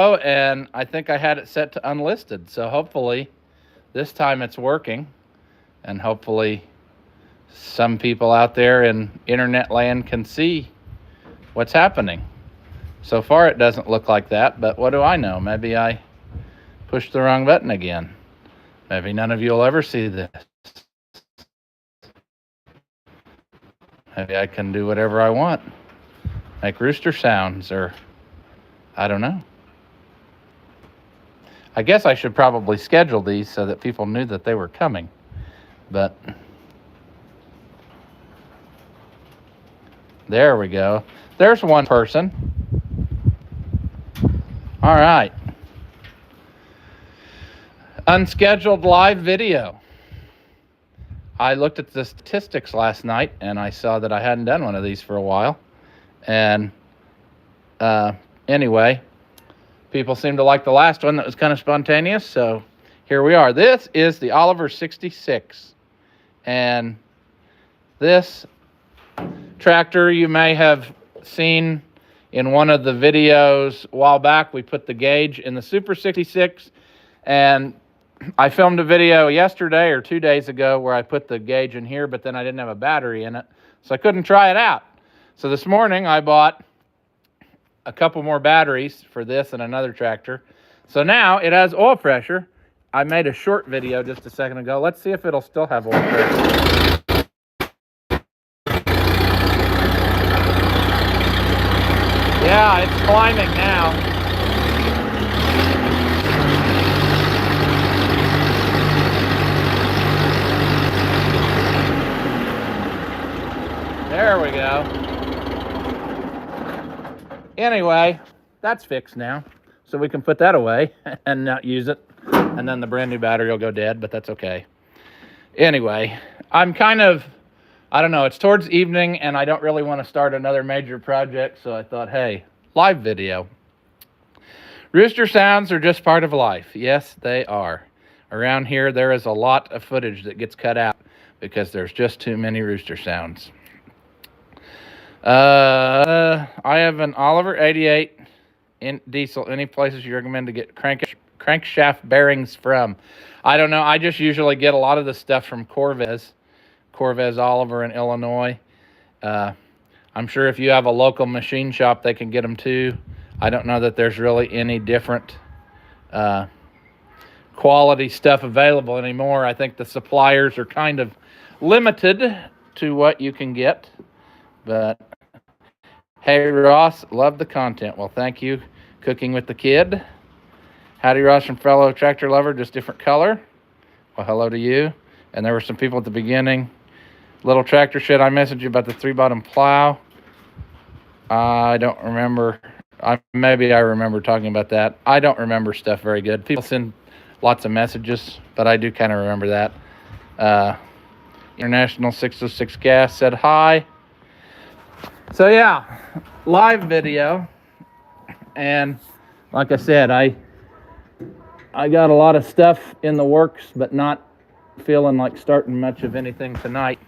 and I think I had it set to unlisted. So hopefully this time it's working, and hopefully some people out there in internet land can see what's happening. So far it doesn't look like that, but what do I know? Maybe I pushed the wrong button again. Maybe none of you will ever see this. Maybe I can do whatever I want. Make rooster sounds, or I don't know. I guess I should probably schedule these so that people knew that they were coming. But there we go. There's one person. All right. Unscheduled live video. I looked at the statistics last night and I saw that I hadn't done one of these for a while. And anyway, people seem to like the last one that was kind of spontaneous. So here we are. This is the Oliver 66. And this tractor you may have seen in one of the videos a while back. We put the gauge in the Super 66, and I filmed a video yesterday or 2 days ago where I put the gauge in here, but then I didn't have a battery in it, so I couldn't try it out. So this morning I bought a couple more batteries for this and another tractor. So now it has oil pressure. I made a short video just a second ago. Let's see if it'll still have oil pressure. Yeah, it's climbing now. There we go. Anyway, that's fixed now. So we can put that away and not use it. And then the brand new battery will go dead, but that's okay. Anyway, I'm kind of, I don't know, it's towards evening and I don't really want to start another major project. So I thought, hey, live video. Rooster sounds are just part of life. Yes, they are. Around here, there is a lot of footage that gets cut out because there's just too many rooster sounds. I have an Oliver 88 in diesel. Any places you recommend to get crankshaft bearings from? I don't know. I just usually get a lot of the stuff from Corvez Oliver in Illinois. I'm sure if you have a local machine shop, they can get them too. I don't know that there's really any different quality stuff available anymore. I think the suppliers are kind of limited to what you can get. But hey, Ross, love the content. Well, thank you. Cooking with the Kid. Howdy, Ross from fellow tractor lover, just different color. Well, hello to you. And there were some people at the beginning. Little tractor shed, I messaged you about the 3-bottom plow. I don't remember. Maybe I remember talking about that. I don't remember stuff very good. People send lots of messages, but I do kind of remember that. International 606 Gas said hi. So yeah, live video. And like I said, I got a lot of stuff in the works, but not feeling like starting much of anything tonight.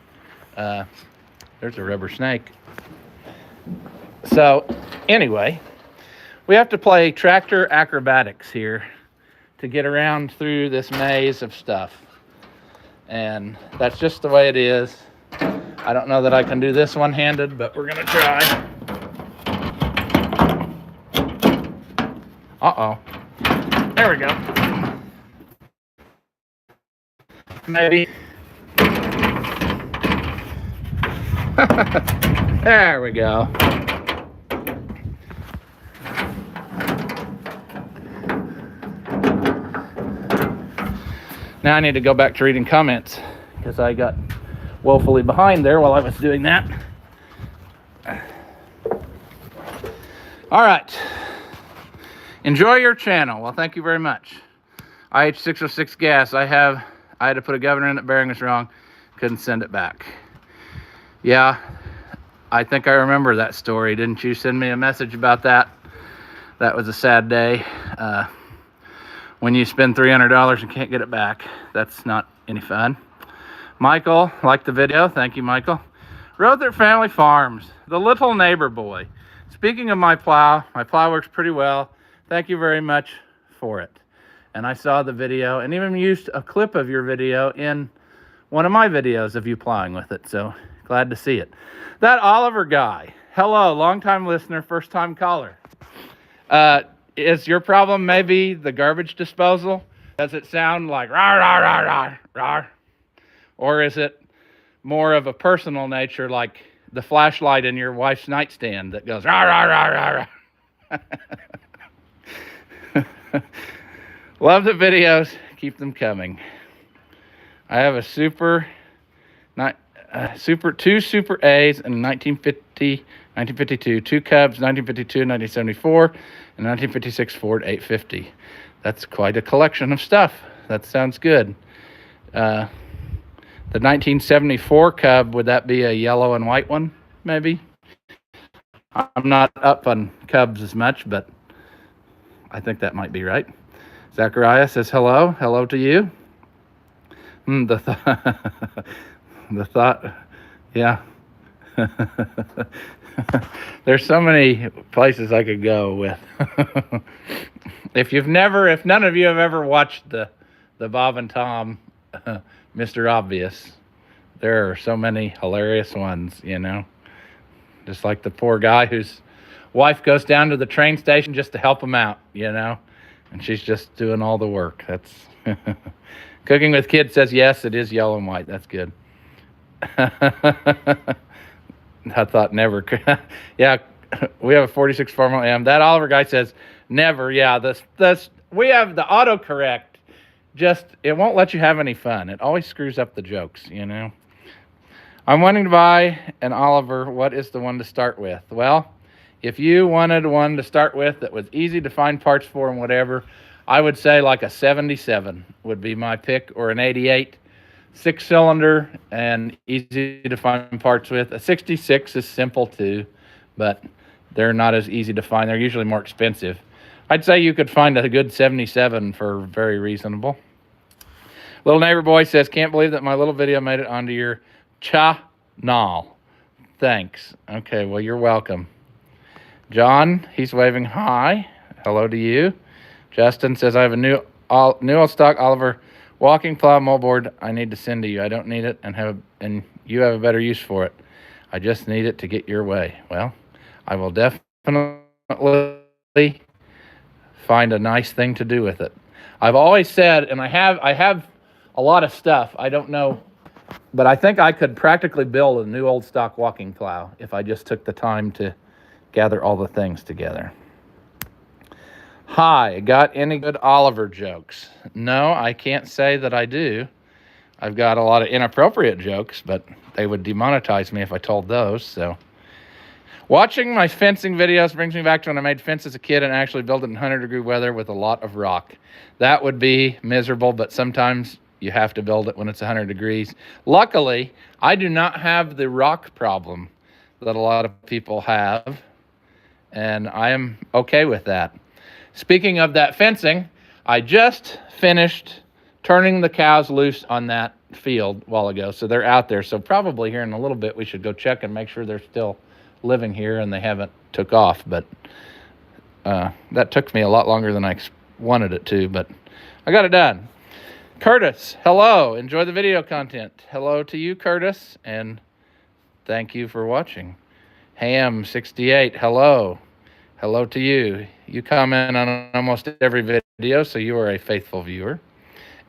There's a rubber snake. So anyway, we have to play tractor acrobatics here to get around through this maze of stuff. And that's just the way it is. I don't know that I can do this one-handed, but we're gonna try. Uh-oh. There we go. Maybe. There we go. Now I need to go back to reading comments because I got woefully behind there while I was doing that. All right. Enjoy your channel. Well, thank you very much. IH606 gas. I had to put a governor in it. Bearing was wrong. Couldn't send it back. Yeah, I think I remember that story. Didn't you send me a message about that? That was a sad day. When you spend $300 and can't get it back, that's not any fun. Michael, liked the video. Thank you, Michael. Rother Family Farms, the little neighbor boy. Speaking of my plow works pretty well. thank you very much for it. And I saw the video and even used a clip of your video in one of my videos of you plowing with it. So glad to see it. That Oliver guy, hello, long-time listener, first-time caller. Is your problem maybe the garbage disposal? Does it sound like rawr, rawr, rawr, rawr, rawr? Or is it more of a personal nature, like the flashlight in your wife's nightstand that goes rawr, rawr, rawr, rawr? Love the videos. Keep them coming. I have a two Super A's in 1950, 1952, two Cubs, 1952, 1974, and 1956 Ford 850. That's quite a collection of stuff. That sounds good. The 1974 Cub, would that be a yellow and white one, maybe? I'm not up on Cubs as much, but I think that might be right. Zachariah says hello. Hello to you. The thought, yeah. There's so many places I could go with. If none of you have ever watched the Bob and Tom, Mr. Obvious, there are so many hilarious ones, you know. Just like the poor guy whose wife goes down to the train station just to help him out, you know, and she's just doing all the work. That's Cooking with Kids says yes, it is yellow and white. That's good. I thought never. Yeah, we have a 46 Formula M. That Oliver guy says never. Yeah, we have the autocorrect. Just, it won't let you have any fun. It always screws up the jokes, you know. I'm wanting to buy an Oliver. What is the one to start with? Well, if you wanted one to start with that was easy to find parts for and whatever, I would say like a 77 would be my pick, or an 88. 6-cylinder and easy to find parts with. A 66 is simple too, but they're not as easy to find. They're usually more expensive. I'd say you could find a good 77 for very reasonable. Little Neighbor Boy says, can't believe that my little video made it onto your channel. Thanks. Okay, well, you're welcome. John, he's waving hi. Hello to you. Justin says, I have a new old stock Oliver walking plow moldboard I need to send to you. I don't need it and you have a better use for it. I just need it to get your way. Well, I will definitely find a nice thing to do with it. I've always said, and I have a lot of stuff. I don't know, but I think I could practically build a new old stock walking plow if I just took the time to gather all the things together. Hi, got any good Oliver jokes? No, I can't say that I do. I've got a lot of inappropriate jokes, but they would demonetize me if I told those, so. Watching my fencing videos brings me back to when I made fence as a kid and actually built it in 100-degree weather with a lot of rock. That would be miserable, but sometimes you have to build it when it's 100 degrees. Luckily, I do not have the rock problem that a lot of people have, and I am okay with that. Speaking of that fencing, I just finished turning the cows loose on that field a while ago, so they're out there. So probably here in a little bit we should go check and make sure they're still living here and they haven't took off. But that took me a lot longer than I wanted it to, but I got it done. Curtis, hello. Enjoy the video content. Hello to you, Curtis, and thank you for watching. Ham68, hello. Hello to you. You comment on almost every video, so you are a faithful viewer.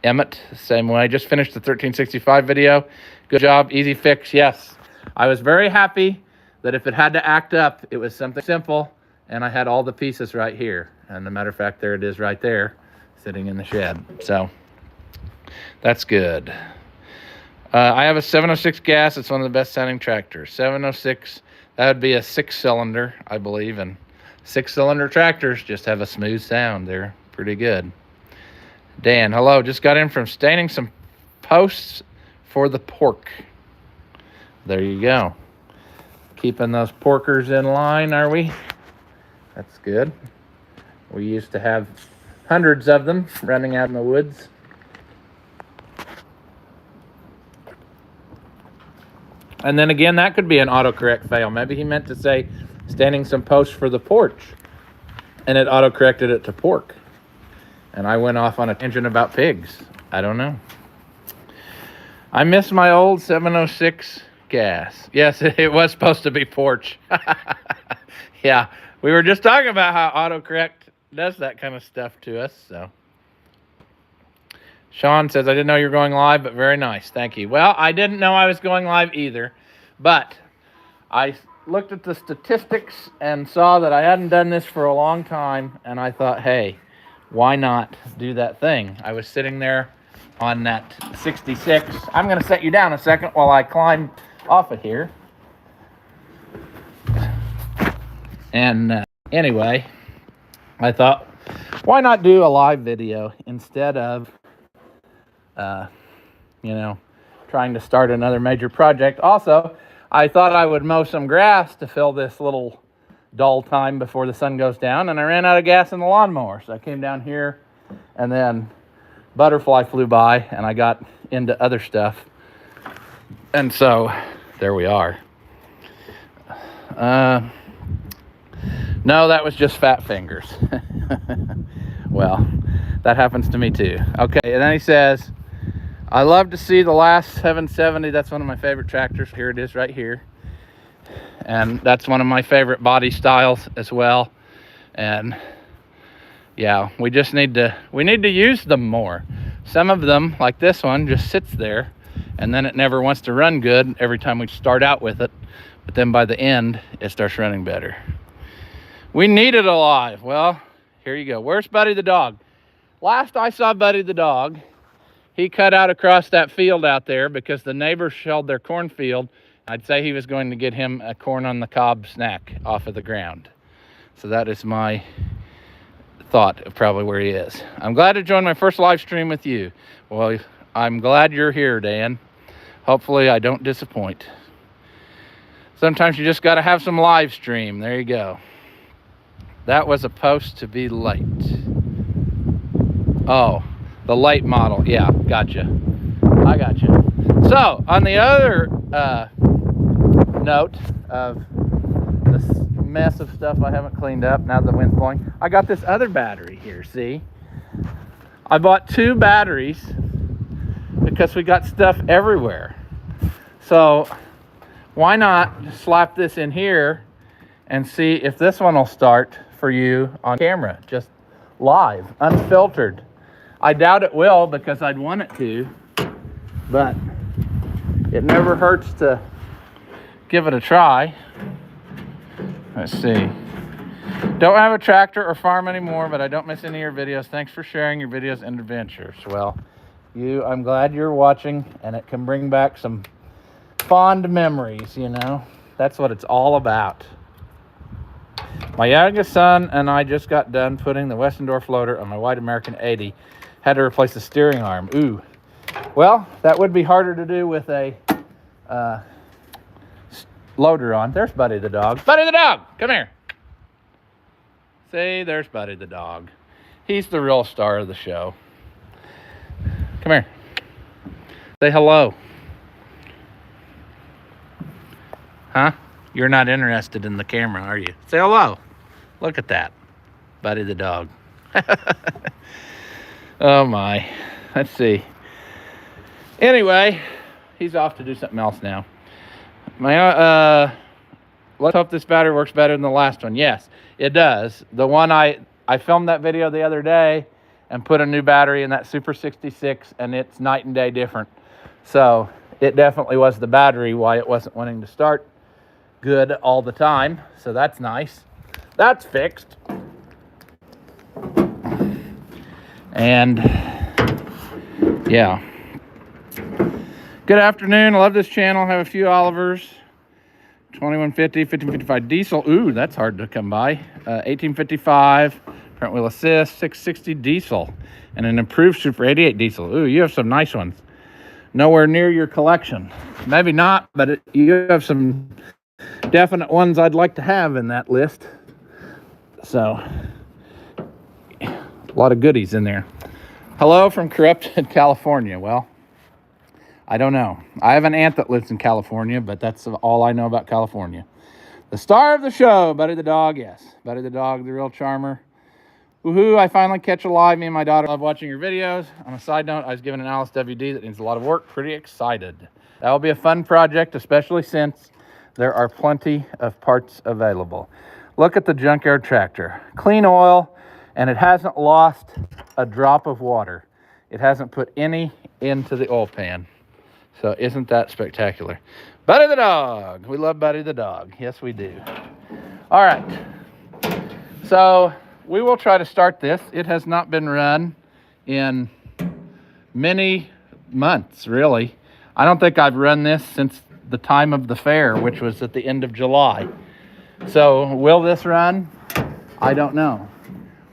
Emmett, same way. Just finished the 1365 video. Good job. Easy fix. Yes. I was very happy that if it had to act up, it was something simple, and I had all the pieces right here. And as a matter of fact, there it is right there, sitting in the shed. So that's good. I have a 706 gas. It's one of the best sounding tractors. 706, that would be a 6-cylinder, I believe, and 6-cylinder tractors just have a smooth sound. They're pretty good. Dan, hello. Just got in from staining some posts for the pork. There you go. Keeping those porkers in line, are we? That's good. We used to have hundreds of them running out in the woods. And then again, that could be an autocorrect fail. Maybe he meant to say standing some posts for the porch. and it auto-corrected it to pork. And I went off on a tangent about pigs. I don't know. I miss my old 706 gas. Yes, it was supposed to be porch. Yeah, we were just talking about how autocorrect does that kind of stuff to us. So Sean says, I didn't know you were going live, but very nice. Thank you. Well, I didn't know I was going live either, but I looked at the statistics and saw that I hadn't done this for a long time, and I thought, hey, why not do that thing? I was sitting there on that 66. I'm going to set you down a second while I climb off of here. And anyway, I thought, why not do a live video instead of, trying to start another major project. Also, I thought I would mow some grass to fill this little dull time before the sun goes down, and I ran out of gas in the lawnmower. So I came down here, and then butterfly flew by, and I got into other stuff. And so there we are. No, that was just fat fingers. Well, that happens to me too. Okay, and then he says, I love to see the last 770. That's one of my favorite tractors. Here it is right here. And that's one of my favorite body styles as well. And yeah, we need to use them more. Some of them, like this one, just sits there and then it never wants to run good every time we start out with it. But then by the end, it starts running better. We need it alive. Well, here you go. Where's Buddy the dog? Last I saw Buddy the dog, he cut out across that field out there because the neighbors shelled their cornfield. I'd say he was going to get him a corn on the cob snack off of the ground. So that is my thought of probably where he is. I'm glad to join my first live stream with you. Well, I'm glad you're here, Dan. Hopefully I don't disappoint. Sometimes you just got to have some live stream. There you go. That was supposed to be light. Oh, the light model. Yeah, gotcha. I gotcha. So, on the other note of this mess of stuff I haven't cleaned up now the wind's blowing, I got this other battery here, see? I bought 2 batteries because we got stuff everywhere. So, why not slap this in here and see if this one will start for you on camera, just live, unfiltered. I doubt it will because I'd want it to, but it never hurts to give it a try. Let's see. Don't have a tractor or farm anymore, but I don't miss any of your videos. Thanks for sharing your videos and adventures. Well, I'm glad you're watching, and it can bring back some fond memories, That's what it's all about. My youngest son and I just got done putting the Westendorf floater on my White American 80. Had to replace the steering arm. Ooh. Well, that would be harder to do with a loader on. There's Buddy the dog. Buddy the dog! Come here. See, there's Buddy the dog. He's the real star of the show. Come here. Say hello. Huh? You're not interested in the camera, are you? Say hello. Look at that. Buddy the dog. Oh my. Let's see. Anyway, he's off to do something else now. Let's hope this battery works better than the last one. Yes, it does. The one I filmed that video the other day and put a new battery in that Super 66, and it's night and day different. So it definitely was the battery why it wasn't wanting to start good all the time. So that's nice. That's fixed. And yeah. Good afternoon. I love this channel. Have a few Olivers. 2150, 1555 diesel. Ooh, that's hard to come by. 1855 front wheel assist, 660 diesel, and an improved Super 88 diesel. Ooh, you have some nice ones. Nowhere near your collection. Maybe not, but you have some definite ones I'd like to have in that list. So, a lot of goodies in there. Hello from corrupted California. Well, I don't know. I have an aunt that lives in California, but that's all I know about California. The star of the show, Buddy the dog, yes. Buddy the dog, the real charmer. Woohoo, I finally catch a live. Me and my daughter love watching your videos. On a side note, I was given an Alice WD that needs a lot of work. Pretty excited. That will be a fun project, especially since there are plenty of parts available. Look at the junkyard tractor. Clean oil, and it hasn't lost a drop of water. It hasn't put any into the oil pan. So isn't that spectacular? Buddy the dog. We love Buddy the dog. Yes, we do. All right. So we will try to start this. It has not been run in many months, really. I don't think I've run this since the time of the fair, which was at the end of July. So will this run? I don't know.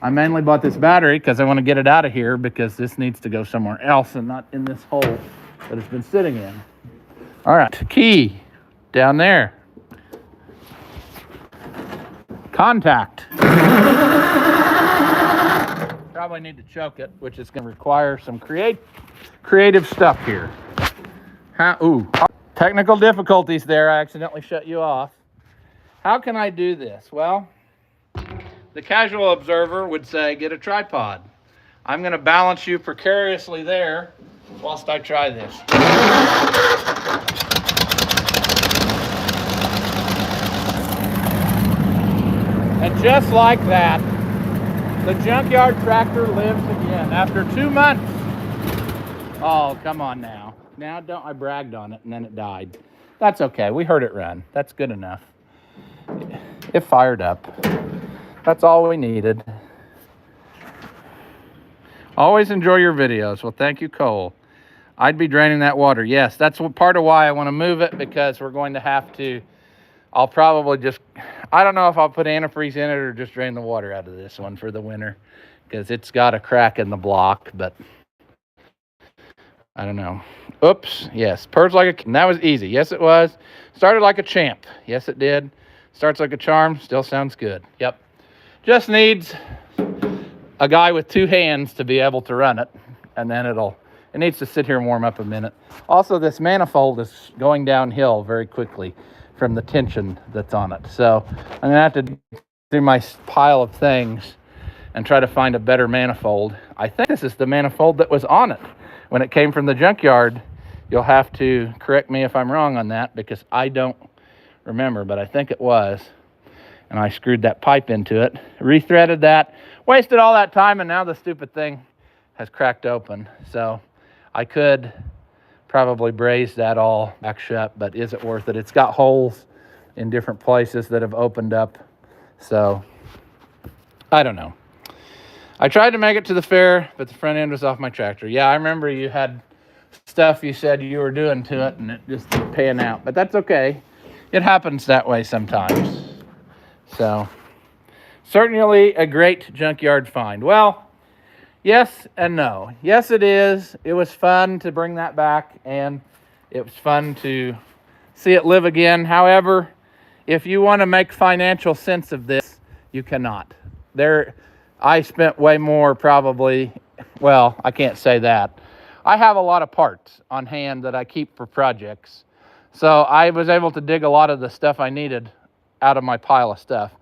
I mainly bought this battery because I want to get it out of here, because this needs to go somewhere else and not in this hole that it's been sitting in. All right, key down there. Contact. Probably need to choke it, which is going to require some creative stuff here. Technical difficulties there. I accidentally shut you off. How can I do this? Well, the casual observer would say, get a tripod. I'm going to balance you precariously there whilst I try this. And just like that, the junkyard tractor lives again after 2 months. Oh, come on now. Now don't, I bragged on it and then it died. That's okay. We heard it run. That's good enough. It fired up. That's all we needed. Always enjoy your videos. Well, thank you, Cole. I'd be draining that water. Yes, that's part of why I want to move it, because we're going to have to, I'll probably just, I don't know if I'll put antifreeze in it or just drain the water out of this one for the winter, because it's got a crack in the block, but I don't know. Oops, yes, purrs like a, and that was easy. Yes, it was. Started like a champ. Yes, it did. Starts like a charm. Still sounds good. Yep. Just needs a guy with 2 hands to be able to run it, and then it needs to sit here and warm up a minute. Also, this manifold is going downhill very quickly from the tension that's on it. So I'm gonna have to do my pile of things and try to find a better manifold. I think this is the manifold that was on it when it came from the junkyard. You'll have to correct me if I'm wrong on that, because I don't remember, but I think it was. And I screwed that pipe into it, rethreaded that, wasted all that time, and now the stupid thing has cracked open. So I could probably braze that all back shut, but is it worth it? It's got holes in different places that have opened up. So I don't know. I tried to make it to the fair, but the front end was off my tractor. Yeah, I remember you had stuff you said you were doing to it, and it just didn't pan out. But that's okay. It happens that way sometimes. So, certainly a great junkyard find. Well, yes and no. Yes, it is. It was fun to bring that back, and it was fun to see it live again. However, if you want to make financial sense of this, you cannot. I spent way more probably. Well, I can't say that. I have a lot of parts on hand that I keep for projects. So I was able to dig a lot of the stuff I needed out of my pile of stuff.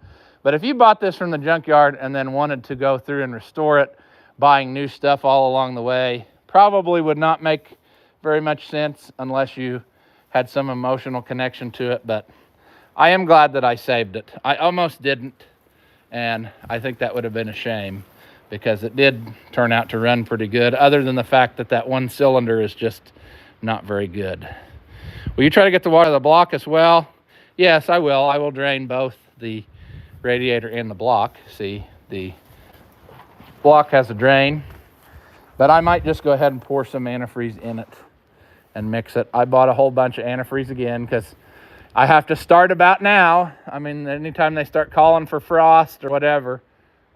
But if you bought this from the junkyard and then wanted to go through and restore it, buying new stuff all along the way, probably would not make very much sense unless you had some emotional connection to it. But I am glad that I saved it. I almost didn't, and I think that would have been a shame, because it did turn out to run pretty good, other than the fact that that one cylinder is just not very good. Will you try to get the water out of the block as well? Yes, I will. I will drain both the radiator and the block. See, the block has a drain, but I might just go ahead and pour some antifreeze in it and mix it. I bought a whole bunch of antifreeze again because I have to start about now. I mean, anytime they start calling for frost or whatever,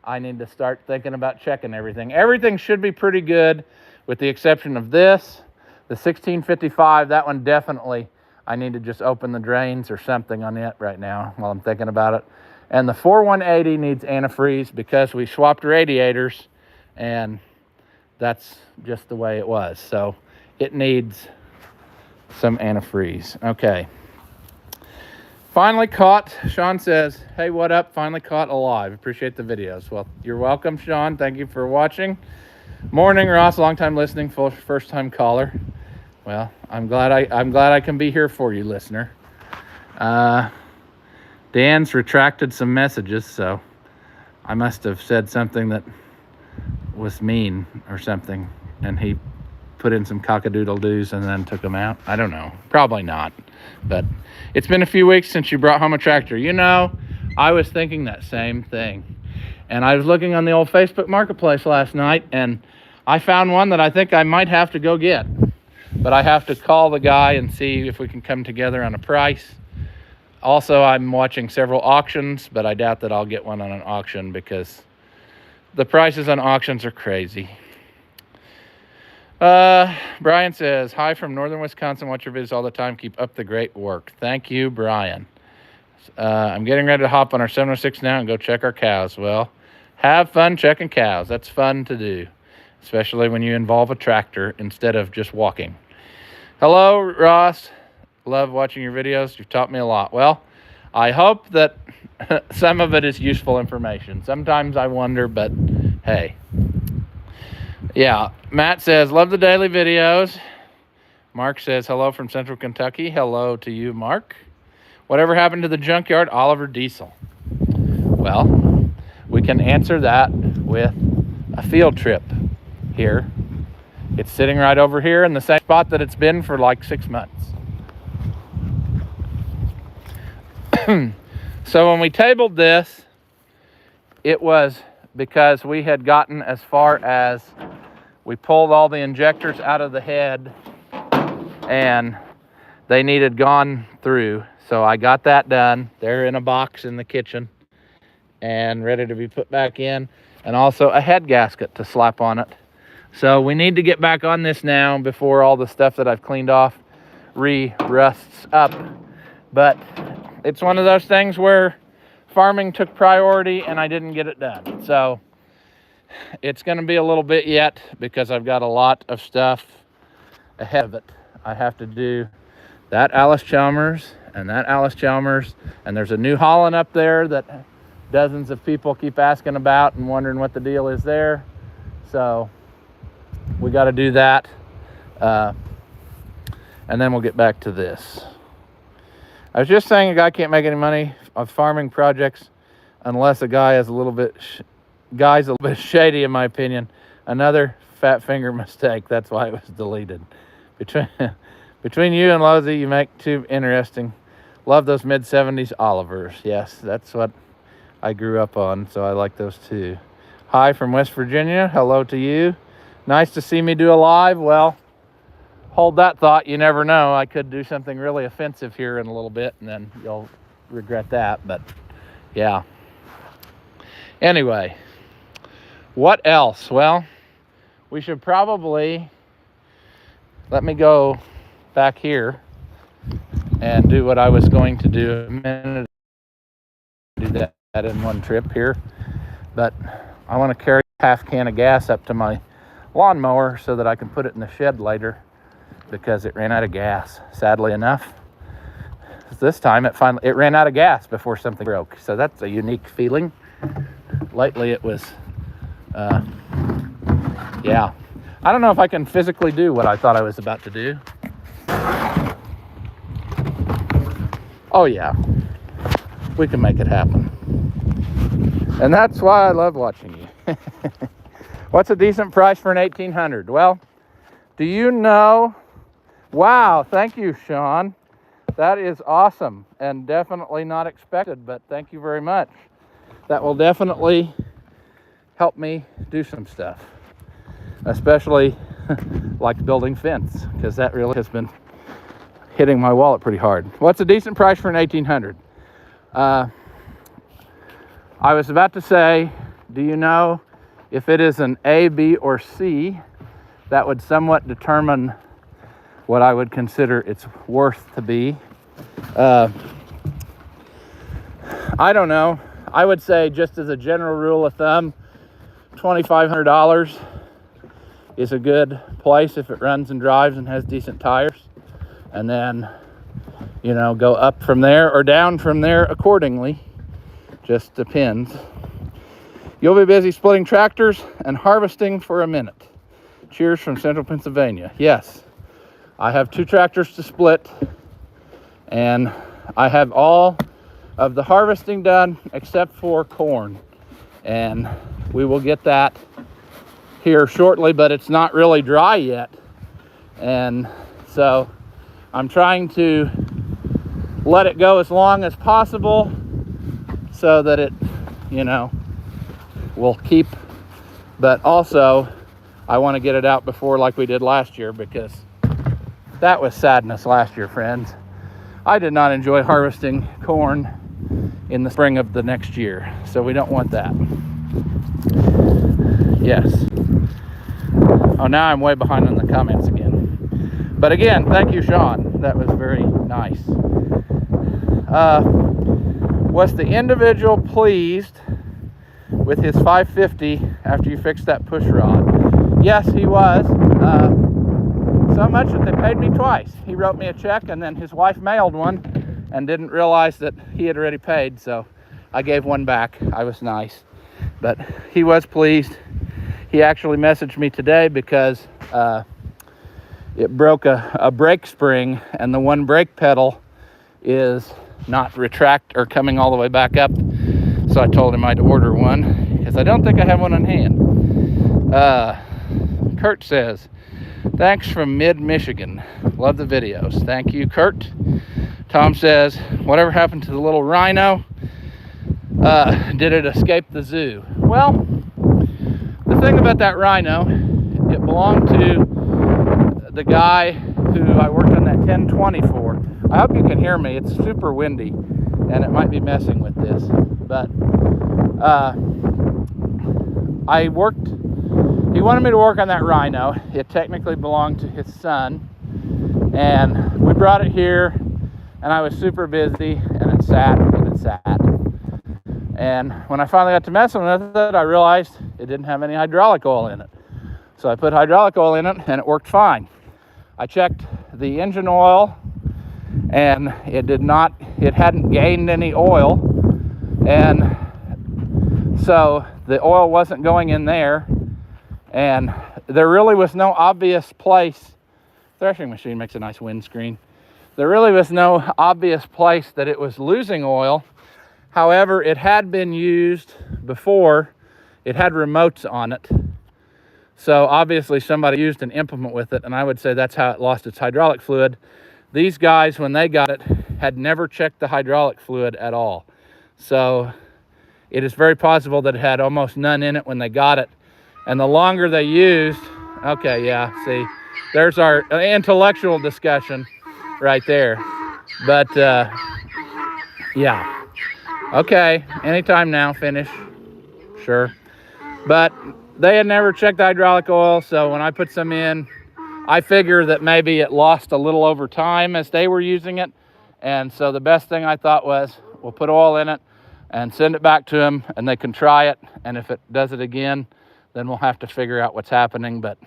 I need to start thinking about checking everything. Everything should be pretty good with the exception of this. The 1655, that one definitely, I need to just open the drains or something on it right now while I'm thinking about it. And the 4180 needs antifreeze because we swapped radiators, and that's just the way it was. So it needs some antifreeze. Okay. Finally caught. Sean says, hey, what up? Finally caught alive. Appreciate the videos. Well, you're welcome, Sean. Thank you for watching. Morning, Ross. Long time listening, first time caller. Well, I'm glad I can be here for you, listener. Dan's retracted some messages, so I must have said something that was mean or something, and he put in some cock-a-doodle-doos and then took them out. I don't know. Probably not. But it's been a few weeks since you brought home a tractor. You know, I was thinking that same thing. And I was looking on the old Facebook Marketplace last night, and I found one that I think I might have to go get. But I have to call the guy and see if we can come together on a price. Also, I'm watching several auctions, but I doubt that I'll get one on an auction because the prices on auctions are crazy. Brian says, hi from northern Wisconsin. Watch your videos all the time. Keep up the great work. Thank you, Brian. I'm getting ready to hop on our 706 now and go check our cows. Well, have fun checking cows. That's fun to do, especially when you involve a tractor instead of just walking. Hello, Ross. Love watching your videos. You've taught me a lot. Well, I hope that some of it is useful information. Sometimes I wonder, but hey. Yeah, Matt says, love the daily videos. Mark says, hello from Central Kentucky. Hello to you, Mark. Whatever happened to the junkyard Oliver Diesel? Well, we can answer that with a field trip here. It's sitting right over here in the same spot that it's been for like 6 months. So when we tabled this, it was because we had gotten as far as we pulled all the injectors out of the head and they needed gone through. So I got that done. They're in a box in the kitchen and ready to be put back in, and also a head gasket to slap on it. So we need to get back on this now before all the stuff that I've cleaned off rusts up. But it's one of those things where farming took priority and I didn't get it done. So it's going to be a little bit yet because I've got a lot of stuff ahead of it. I have to do that Alice Chalmers and that Alice Chalmers, and there's a New Holland up there that dozens of people keep asking about and wondering what the deal is there. So we got to do that, and then we'll get back to this. I was just saying a guy can't make any money on farming projects unless a guy is a little bit shady, in my opinion. Another fat finger mistake. That's why it was deleted. Between you and Losey, you make two interesting. Love those mid-70s Olivers. Yes, that's what I grew up on, so I like those too. Hi from West Virginia. Hello to you. Nice to see me do a live. Well, hold that thought. You never know. I could do something really offensive here in a little bit, and then you'll regret that. But yeah. Anyway, what else? Well, we should probably let me go back here and do what I was going to do a minute. Do that in one trip here. But I want to carry a half can of gas up to my lawnmower so that I can put it in the shed later, because it ran out of gas, sadly enough. This time it ran out of gas before something broke. So that's a unique feeling. Lately it was, yeah. I don't know if I can physically do what I thought I was about to do. Oh yeah, we can make it happen. And that's why I love watching you. What's a decent price for an 1800? Well, do you know? Wow, thank you, Sean. That is awesome and definitely not expected, but thank you very much. That will definitely help me do some stuff, especially like building fence, because that really has been hitting my wallet pretty hard. What's a decent price for an 1800? I was about to say, do you know if it is an A, B, or C? That would somewhat determine what I would consider its worth to be. I don't know. I would say, just as a general rule of thumb, $2,500 is a good place if it runs and drives and has decent tires. And then you know, go up from there or down from there accordingly. Just depends. You'll be busy splitting tractors and harvesting for a minute. Cheers from Central Pennsylvania. Yes, I have 2 tractors to split, and I have all of the harvesting done except for corn, and we will get that here shortly, but it's not really dry yet, and so I'm trying to let it go as long as possible so that it, you know, will keep, but also I want to get it out before like we did last year, because that was sadness last year, friends. I did not enjoy harvesting corn in the spring of the next year, so we don't want that. Yes. Oh, now I'm way behind on the comments again. But again, thank you, Sean. That was very nice. Was the individual pleased with his 550 after you fixed that push rod? Yes, he was. So much that they paid me twice. He wrote me a check, and then his wife mailed one and didn't realize that he had already paid, so I gave one back. I was nice. But he was pleased. He actually messaged me today because it broke a brake spring, and the one brake pedal is not coming all the way back up. So I told him I'd order one, because I don't think I have one on hand. Kurt says, thanks from mid-Michigan. Love the videos. Thank you, Kurt. Tom says, whatever happened to the little rhino? Did it escape the zoo? Well, the thing about that rhino, it belonged to the guy who I worked on that 1020 for. I hope you can hear me. It's super windy, and it might be messing with this. But he wanted me to work on that rhino. It technically belonged to his son, and we brought it here, and I was super busy, and it sat. And when I finally got to messing with it, I realized it didn't have any hydraulic oil in it. So I put hydraulic oil in it, and it worked fine. I checked the engine oil, and it hadn't gained any oil, and so the oil wasn't going in there, and there really was no obvious place. Threshing machine makes a nice windscreen. There really was no obvious place that it was losing oil. However, it had been used before. It had remotes on it. So obviously somebody used an implement with it, and I would say that's how it lost its hydraulic fluid. These guys, when they got it, had never checked the hydraulic fluid at all. So it is very possible that it had almost none in it when they got it. And the longer they used, okay, yeah, see, there's our intellectual discussion right there. But, yeah. Okay, anytime now, finish. Sure. But they had never checked the hydraulic oil, so when I put some in, I figure that maybe it lost a little over time as they were using it. And so the best thing I thought was, we'll put oil in it and send it back to them, and they can try it. And if it does it again, then we'll have to figure out what's happening. But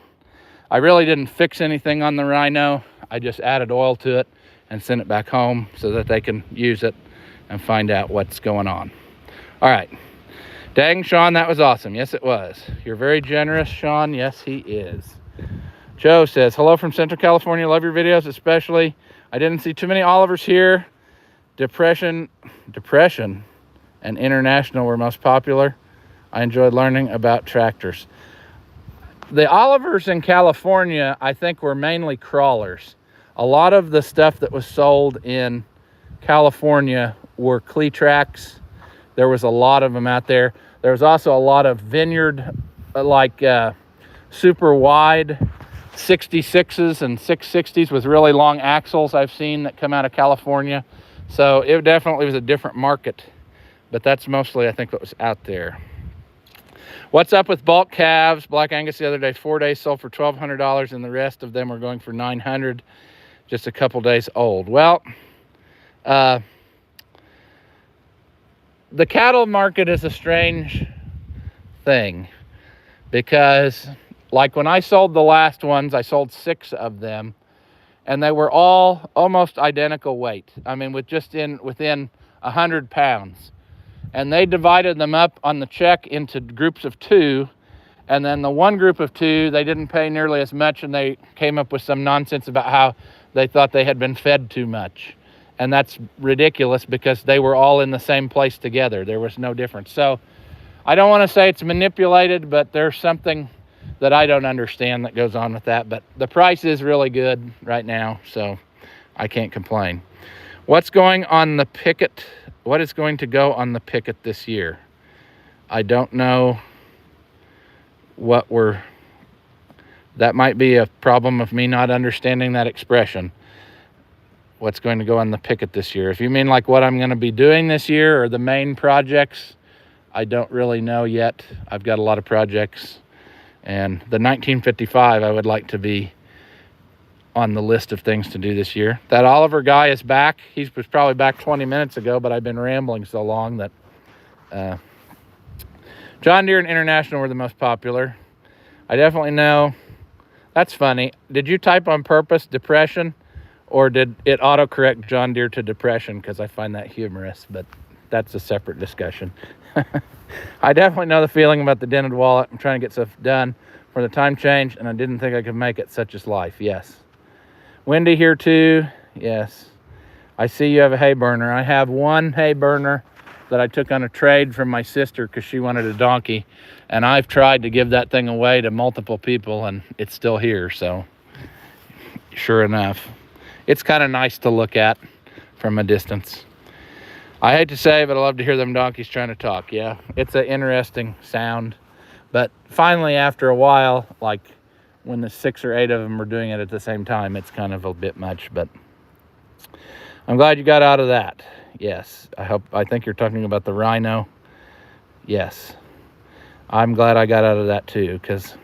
I really didn't fix anything on the rhino. I just added oil to it and sent it back home so that they can use it and find out what's going on. All right. Dang, Sean, that was awesome. Yes, it was. You're very generous, Sean. Yes, he is. Joe says, hello from Central California. Love your videos, especially. I didn't see too many Olivers here. Depression and International were most popular. I enjoyed learning about tractors. The Olivers in California, I think, were mainly crawlers. A lot of the stuff that was sold in California were Cletracs. There was a lot of them out there. There was also a lot of vineyard, super wide 66s and 660s with really long axles I've seen that come out of California. So it definitely was a different market, but that's mostly, I think, what was out there. What's up with bulk calves? Black Angus the other day, 4 days sold for $1,200, and the rest of them were going for $900, just a couple days old. Well, the cattle market is a strange thing, because like when I sold the last ones, I sold 6 of them, and they were all almost identical weight. I mean, within 100 pounds. And they divided them up on the check into groups of 2. And then the one group of 2, they didn't pay nearly as much, and they came up with some nonsense about how they thought they had been fed too much. And that's ridiculous because they were all in the same place together. There was no difference. So I don't want to say it's manipulated, but there's something that I don't understand that goes on with that. But the price is really good right now, so I can't complain. What's going on the picket? What is going to go on the picket this year? I don't know that might be a problem of me not understanding that expression. What's going to go on the picket this year? If you mean like what I'm going to be doing this year or the main projects, I don't really know yet. I've got a lot of projects, and the 1955 I would like to be on the list of things to do this year. That Oliver guy is back. He was probably back 20 minutes ago, but I've been rambling so long that John Deere and International were the most popular. I definitely know. That's funny. Did you type on purpose depression, or did it autocorrect John Deere to depression? Because I find that humorous, but that's a separate discussion. I definitely know the feeling about the dented wallet. I'm trying to get stuff done for the time change, and I didn't think I could make it. Such is life. Yes. Windy here too. Yes. I see you have a hay burner. I have one hay burner that I took on a trade from my sister because she wanted a donkey, and I've tried to give that thing away to multiple people, and it's still here. So sure enough, it's kind of nice to look at from a distance. I hate to say, but I love to hear them donkeys trying to talk. Yeah, it's an interesting sound, but finally after a while, like when the 6 or 8 of them are doing it at the same time, it's kind of a bit much. But I'm glad you got out of that. Yes, I think you're talking about the rhino. Yes, I'm glad I got out of that too, because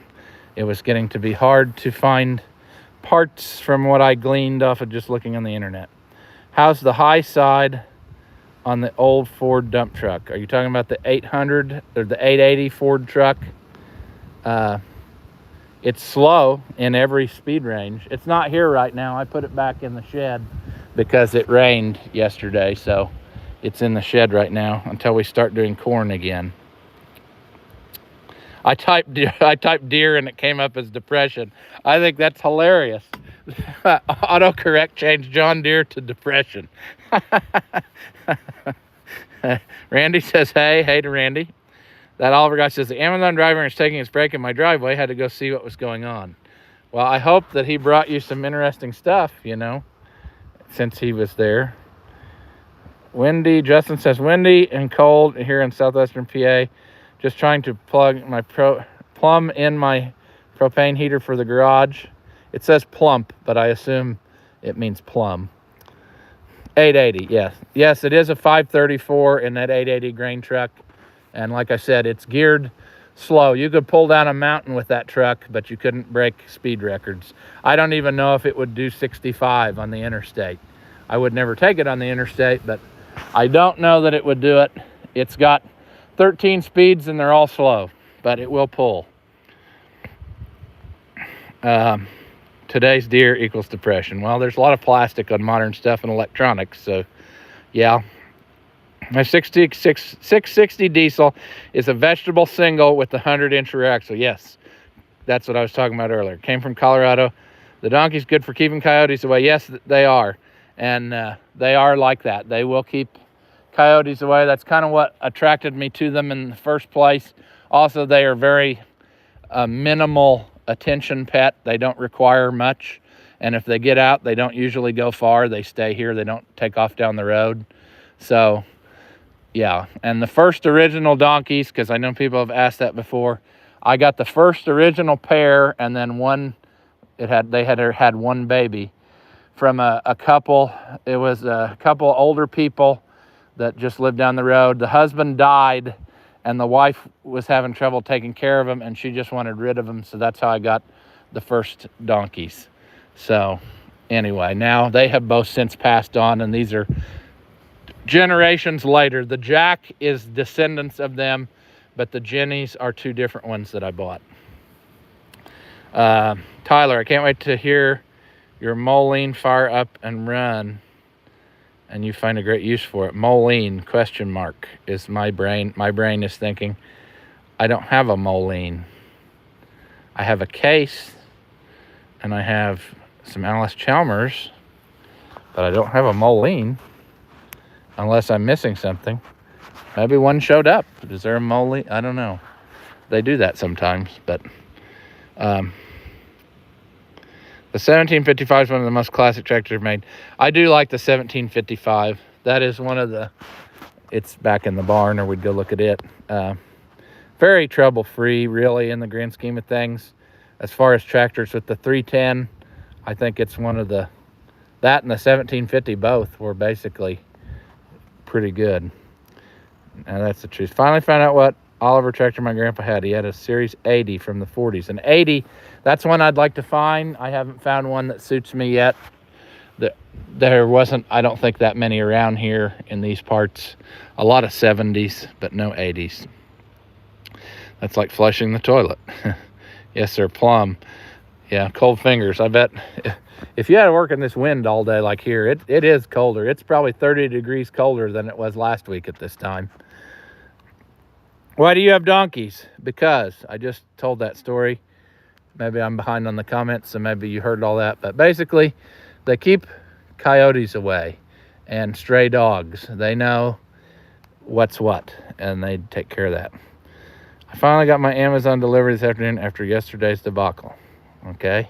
it was getting to be hard to find parts from what I gleaned off of just looking on the internet. How's the high side on the old Ford dump truck? Are you talking about the 800 or the 880 Ford truck? It's slow in every speed range. It's not here right now. I put it back in the shed because it rained yesterday, so it's in the shed right now until we start doing corn again. I typed deer and it came up as depression. I think that's hilarious. Autocorrect changed John Deere to depression. Randy says hey to Randy. That Oliver guy says the Amazon driver is taking his break in my driveway. Had to go see what was going on. Well, I hope that he brought you some interesting stuff, since he was there. Windy, Justin says windy and cold here in southwestern PA. Just trying to plumb in my propane heater for the garage. It says plump, but I assume it means plum. 880, yes. Yes, it is a 534 in that 880 grain truck. And like I said, it's geared slow. You could pull down a mountain with that truck, but you couldn't break speed records. I don't even know if it would do 65 on the interstate. I would never take it on the interstate, but I don't know that it would do it. It's got 13 speeds and they're all slow, but it will pull. Today's Deere equals depression. Well, there's a lot of plastic on modern stuff and electronics, so yeah. My 660 diesel is a vegetable single with the 100-inch rear axle. Yes, that's what I was talking about earlier. Came from Colorado. The donkey's good for keeping coyotes away. Yes, they are. And they are like that. They will keep coyotes away. That's kind of what attracted me to them in the first place. Also, they are very minimal attention pet. They don't require much. And if they get out, they don't usually go far. They stay here. They don't take off down the road. So yeah, and the first original donkeys, because I know people have asked that before, I got the first original pair, and then they had one baby from a couple. It was a couple older people that just lived down the road. The husband died, and the wife was having trouble taking care of him, and she just wanted rid of him, so that's how I got the first donkeys. So anyway, now they have both since passed on, and these are generations later. The Jack is descendants of them, but the Jennies are 2 different ones that I bought. Tyler, I can't wait to hear Your Moline fire up and run, and you find a great use for it. Moline, ? Is my brain. My brain is thinking, I don't have a Moline. I have a case, and I have some Alice Chalmers, but I don't have a Moline, unless I'm missing something. Maybe one showed up. Is there a Moline? I don't know. They do that sometimes, but the 1755 is one of the most classic tractors made. I do like the 1755. That is one of the, it's back in the barn, or we'd go look at it. Very trouble-free, really, in the grand scheme of things. As far as tractors with the 310, I think it's one of the, that and the 1750 both were basically pretty good. And that's the truth. Finally found out what Oliver tractor my grandpa had. He had a Series 80 from the 40s. An 80, that's one I'd like to find. I haven't found one that suits me yet. There wasn't, I don't think, that many around here in these parts. A lot of 70s, but no 80s. That's like flushing the toilet. Yes, sir, plumb. Yeah, cold fingers. I bet if you had to work in this wind all day like here, it is colder. It's probably 30 degrees colder than it was last week at this time. Why do you have donkeys? Because I just told that story. Maybe I'm behind on the comments, so maybe you heard all that. But basically, they keep coyotes away and stray dogs. They know what's what, and they take care of that. I finally got my Amazon delivery this afternoon after yesterday's debacle. Okay.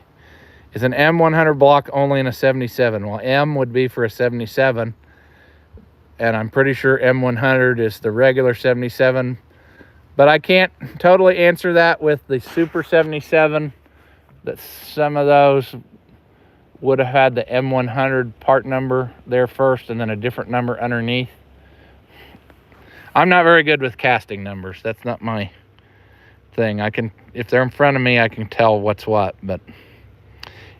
Is an M100 block only in a 77? Well, M would be for a 77, and I'm pretty sure M100 is the regular 77, but I can't totally answer that with the Super 77, that some of those would have had the M100 part number there first and then a different number underneath. I'm not very good with casting numbers. That's not my thing. I can, if they're in front of me, I can tell what's what. But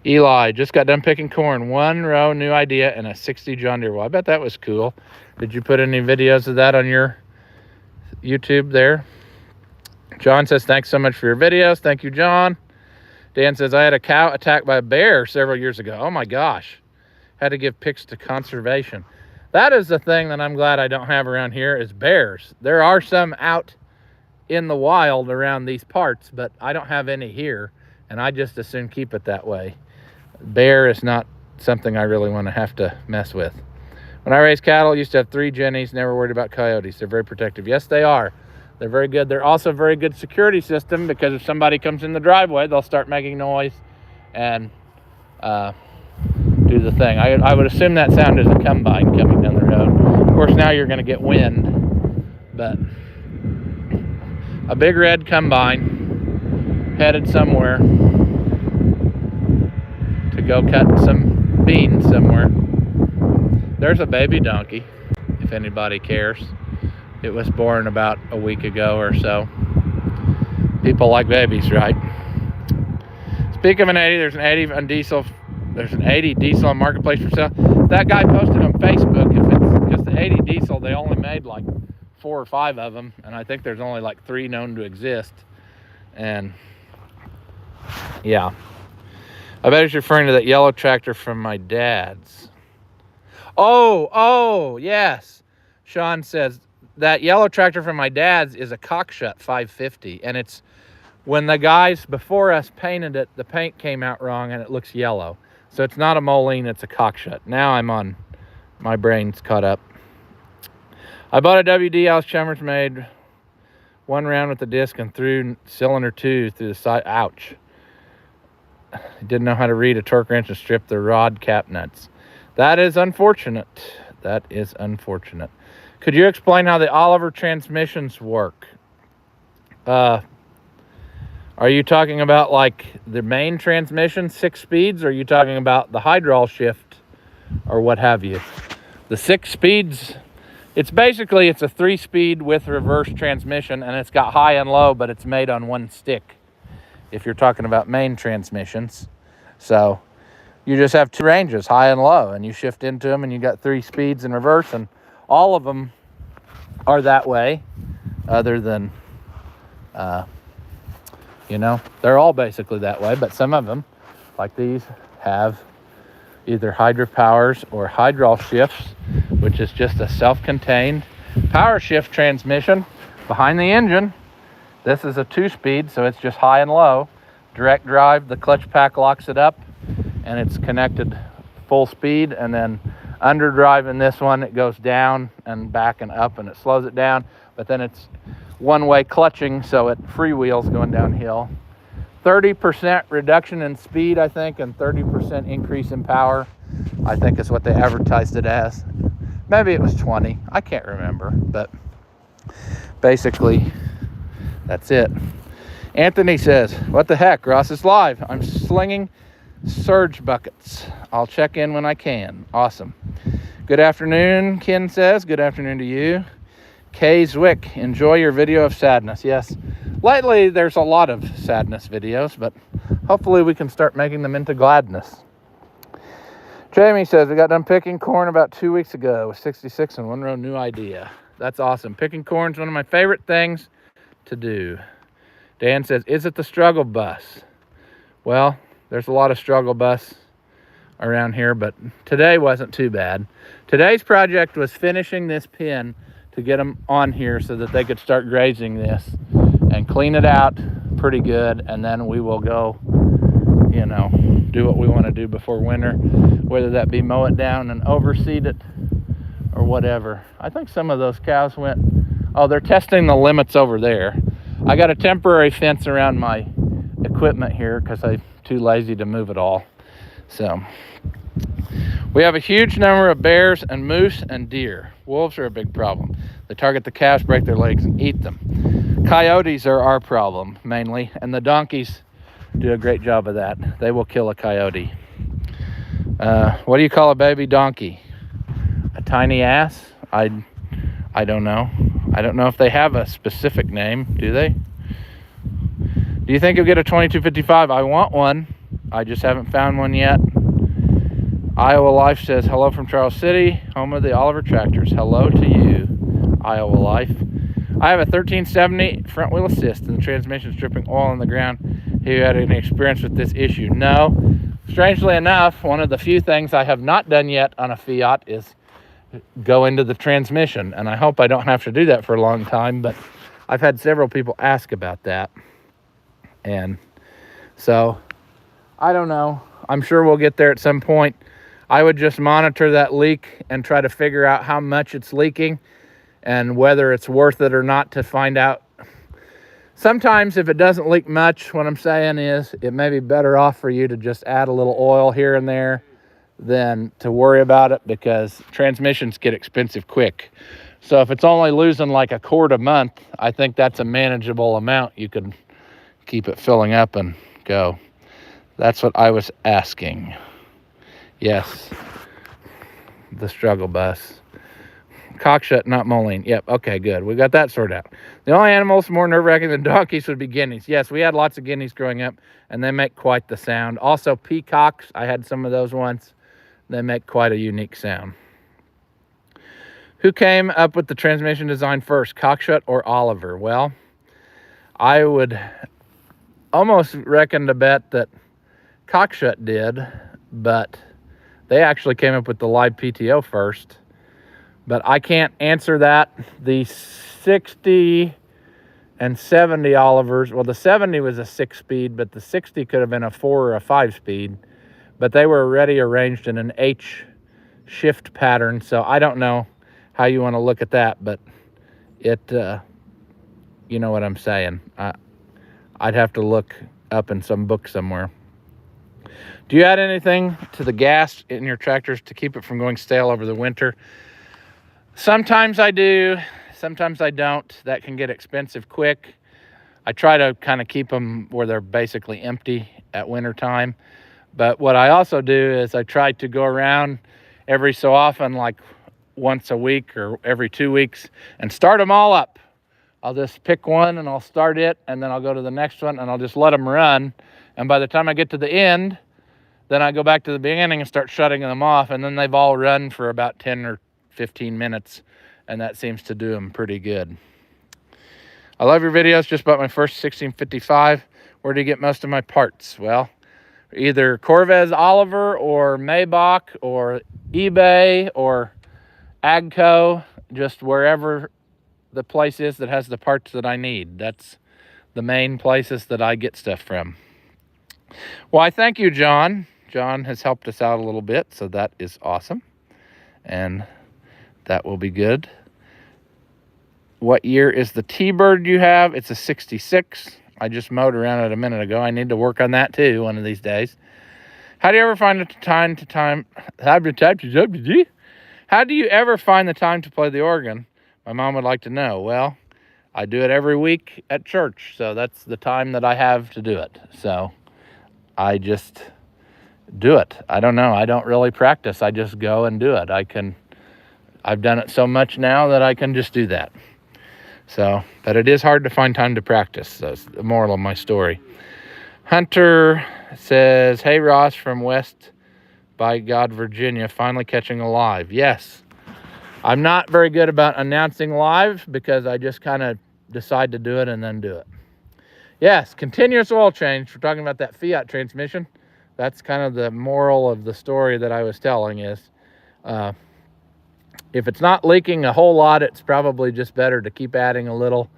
Eli, just got done picking corn. 1 row, new idea, and a 60 John Deere. Well, I bet that was cool. Did you put any videos of that on your YouTube there? John says, thanks so much for your videos. Thank you, John. Dan says, I had a cow attacked by a bear several years ago. Oh my gosh. Had to give pics to conservation. That is the thing that I'm glad I don't have around here, is bears. There are some out in the wild around these parts, but I don't have any here, and I just as soon keep it that way. Bear is not something I really want to have to mess with. When I raised cattle, I used to have 3 jennies, never worried about coyotes. They're very protective. Yes, they are. They're very good. They're also a very good security system, because if somebody comes in the driveway, they'll start making noise and do the thing. I would assume that sound is a combine coming down the road. Of course, now you're going to get wind, but a big red combine headed somewhere to go cut some beans somewhere. There's a baby donkey, if anybody cares. It was born about a week ago or so. People like babies, right? Speaking of an 80, there's an 80 on diesel. There's an 80 diesel on Marketplace for sale. That guy posted on Facebook, if it's because the 80 diesel, they only made like 4 or 5 of them, and I think there's only like 3 known to exist. And yeah, I bet he's referring to that yellow tractor from my dad's. Oh, yes. Sean says that yellow tractor from my dad's is a Cockshut 550, and it's, when the guys before us painted it, the paint came out wrong and it looks yellow. So it's not a Moline, it's a Cockshut. Now I'm on, my brain's caught up. I bought a WD Alice Chalmers, made 1 round with the disc and threw cylinder 2 through the side. Ouch. Didn't know how to read a torque wrench and strip the rod cap nuts. That is unfortunate. That is unfortunate. Could you explain how the Oliver transmissions work? Are you talking about like the main transmission, 6 speeds? Or are you talking about the hydraulic shift or what have you? The 6 speeds, it's a 3-speed with reverse transmission, and it's got high and low, but it's made on 1 stick if you're talking about main transmissions. So you just have 2 ranges, high and low, and you shift into them, and you got 3 speeds in reverse, and all of them are that way, other than they're all basically that way, but some of them, like these, have either hydropowers or hydraulic shifts, which is just a self-contained power shift transmission behind the engine. This is a 2-speed, so it's just high and low. Direct drive, the clutch pack locks it up, and it's connected full speed. And then under drive in this one, it goes down and back and up, and it slows it down. But then it's one-way clutching, so it freewheels going downhill. 30% reduction in speed, I think, and 30% increase in power, I think is what they advertised it as. Maybe it was 20. I can't remember, but basically, that's it. Anthony says, what the heck, Ross is live. I'm slinging surge buckets. I'll check in when I can. Awesome. Good afternoon, Ken says. Good afternoon to you. Kay Zwick, enjoy your video of sadness. Yes, lately there's a lot of sadness videos, but hopefully we can start making them into gladness. Jamie says, we got done picking corn about 2 weeks ago with 66 and one row, new idea. That's awesome. Picking corn is one of my favorite things to do. Dan says, is it the struggle bus? Well, there's a lot of struggle bus around here, but today wasn't too bad. Today's project was finishing this pen to get them on here so that they could start grazing this and clean it out pretty good, and then we will go, you know, do what we want to do before winter, whether that be mow it down and overseed it or whatever. I think some of those cows went, oh, they're testing the limits over there. I got a temporary fence around my equipment here because I'm too lazy to move it all. So we have a huge number of bears and moose and deer. Wolves are a big problem. They target the calves, break their legs, and eat them. Coyotes are our problem, mainly, and the donkeys do a great job of that. They will kill a coyote. What do you call a baby donkey? A tiny ass? I don't know. I don't know if they have a specific name, do they? Do you think you'll get a 2255? I want one. I just haven't found one yet. Iowa Life says, hello from Charles City, home of the Oliver tractors. Hello to you, Iowa Life. I have a 1370 front wheel assist and the transmission is dripping oil on the ground. Have you had any experience with this issue? No. Strangely enough, one of the few things I have not done yet on a Fiat is go into the transmission, and I hope I don't have to do that for a long time, but I've had several people ask about that. And so, I don't know. I'm sure we'll get there at some point. I would just monitor that leak and try to figure out how much it's leaking and whether it's worth it or not to find out. Sometimes if it doesn't leak much, what I'm saying is it may be better off for you to just add a little oil here and there than to worry about it, because transmissions get expensive quick. So if it's only losing like a quart a month, I think that's a manageable amount. You could keep it filling up and go. That's what I was asking. Yes, the struggle bus. Cockshut, not Moline. Yep, okay, good. We got that sorted out. The only animals more nerve-wracking than donkeys would be guineas. Yes, we had lots of guineas growing up, and they make quite the sound. Also, peacocks. I had some of those once. They make quite a unique sound. Who came up with the transmission design first, Cockshut or Oliver? Well, I would almost reckon to bet that Cockshut did, but they actually came up with the live PTO first. But I can't answer that. The 60 and 70 Olivers, well, the 70 was a 6-speed, but the 60 could have been a 4 or a 5-speed. But they were already arranged in an H shift pattern, so I don't know how you want to look at that, but it, you know what I'm saying. I'd have to look up in some book somewhere. Do you add anything to the gas in your tractors to keep it from going stale over the winter? Sometimes I do, sometimes I don't. That can get expensive quick. I try to kind of keep them where they're basically empty at winter time. But what I also do is I try to go around every so often, like once a week or every 2 weeks, and start them all up. I'll just pick one and I'll start it, and then I'll go to the next one and I'll just let them run. And by the time I get to the end, then I go back to the beginning and start shutting them off, and then they've all run for about 10 or 15 minutes, and that seems to do them pretty good. I love your videos. Just bought my first 1655. Where do you get most of my parts? Well, either Corvez Oliver or Maybach or eBay or Agco, just wherever the place is that has the parts that I need. That's the main places that I get stuff from. Well, I thank you, John. John has helped us out a little bit, so that is awesome. And that will be good. What year is the T-Bird you have? It's a 66. I just mowed around it a minute ago. I need to work on that too one of these days. How do you ever find the time to time? How do you ever find the time to play the organ? My mom would like to know. Well, I do it every week at church, so that's the time that I have to do it. So I just do it. I don't know. I don't really practice. I just go and do it. I've done it so much now that I can just do that. So, but it is hard to find time to practice. That's the moral of my story. Hunter says, hey, Ross from West by God, Virginia, finally catching a live. Yes. I'm not very good about announcing live because I just kind of decide to do it and then do it. Yes, continuous oil change. We're talking about that Fiat transmission. That's kind of the moral of the story that I was telling is, if it's not leaking a whole lot, it's probably just better to keep adding a little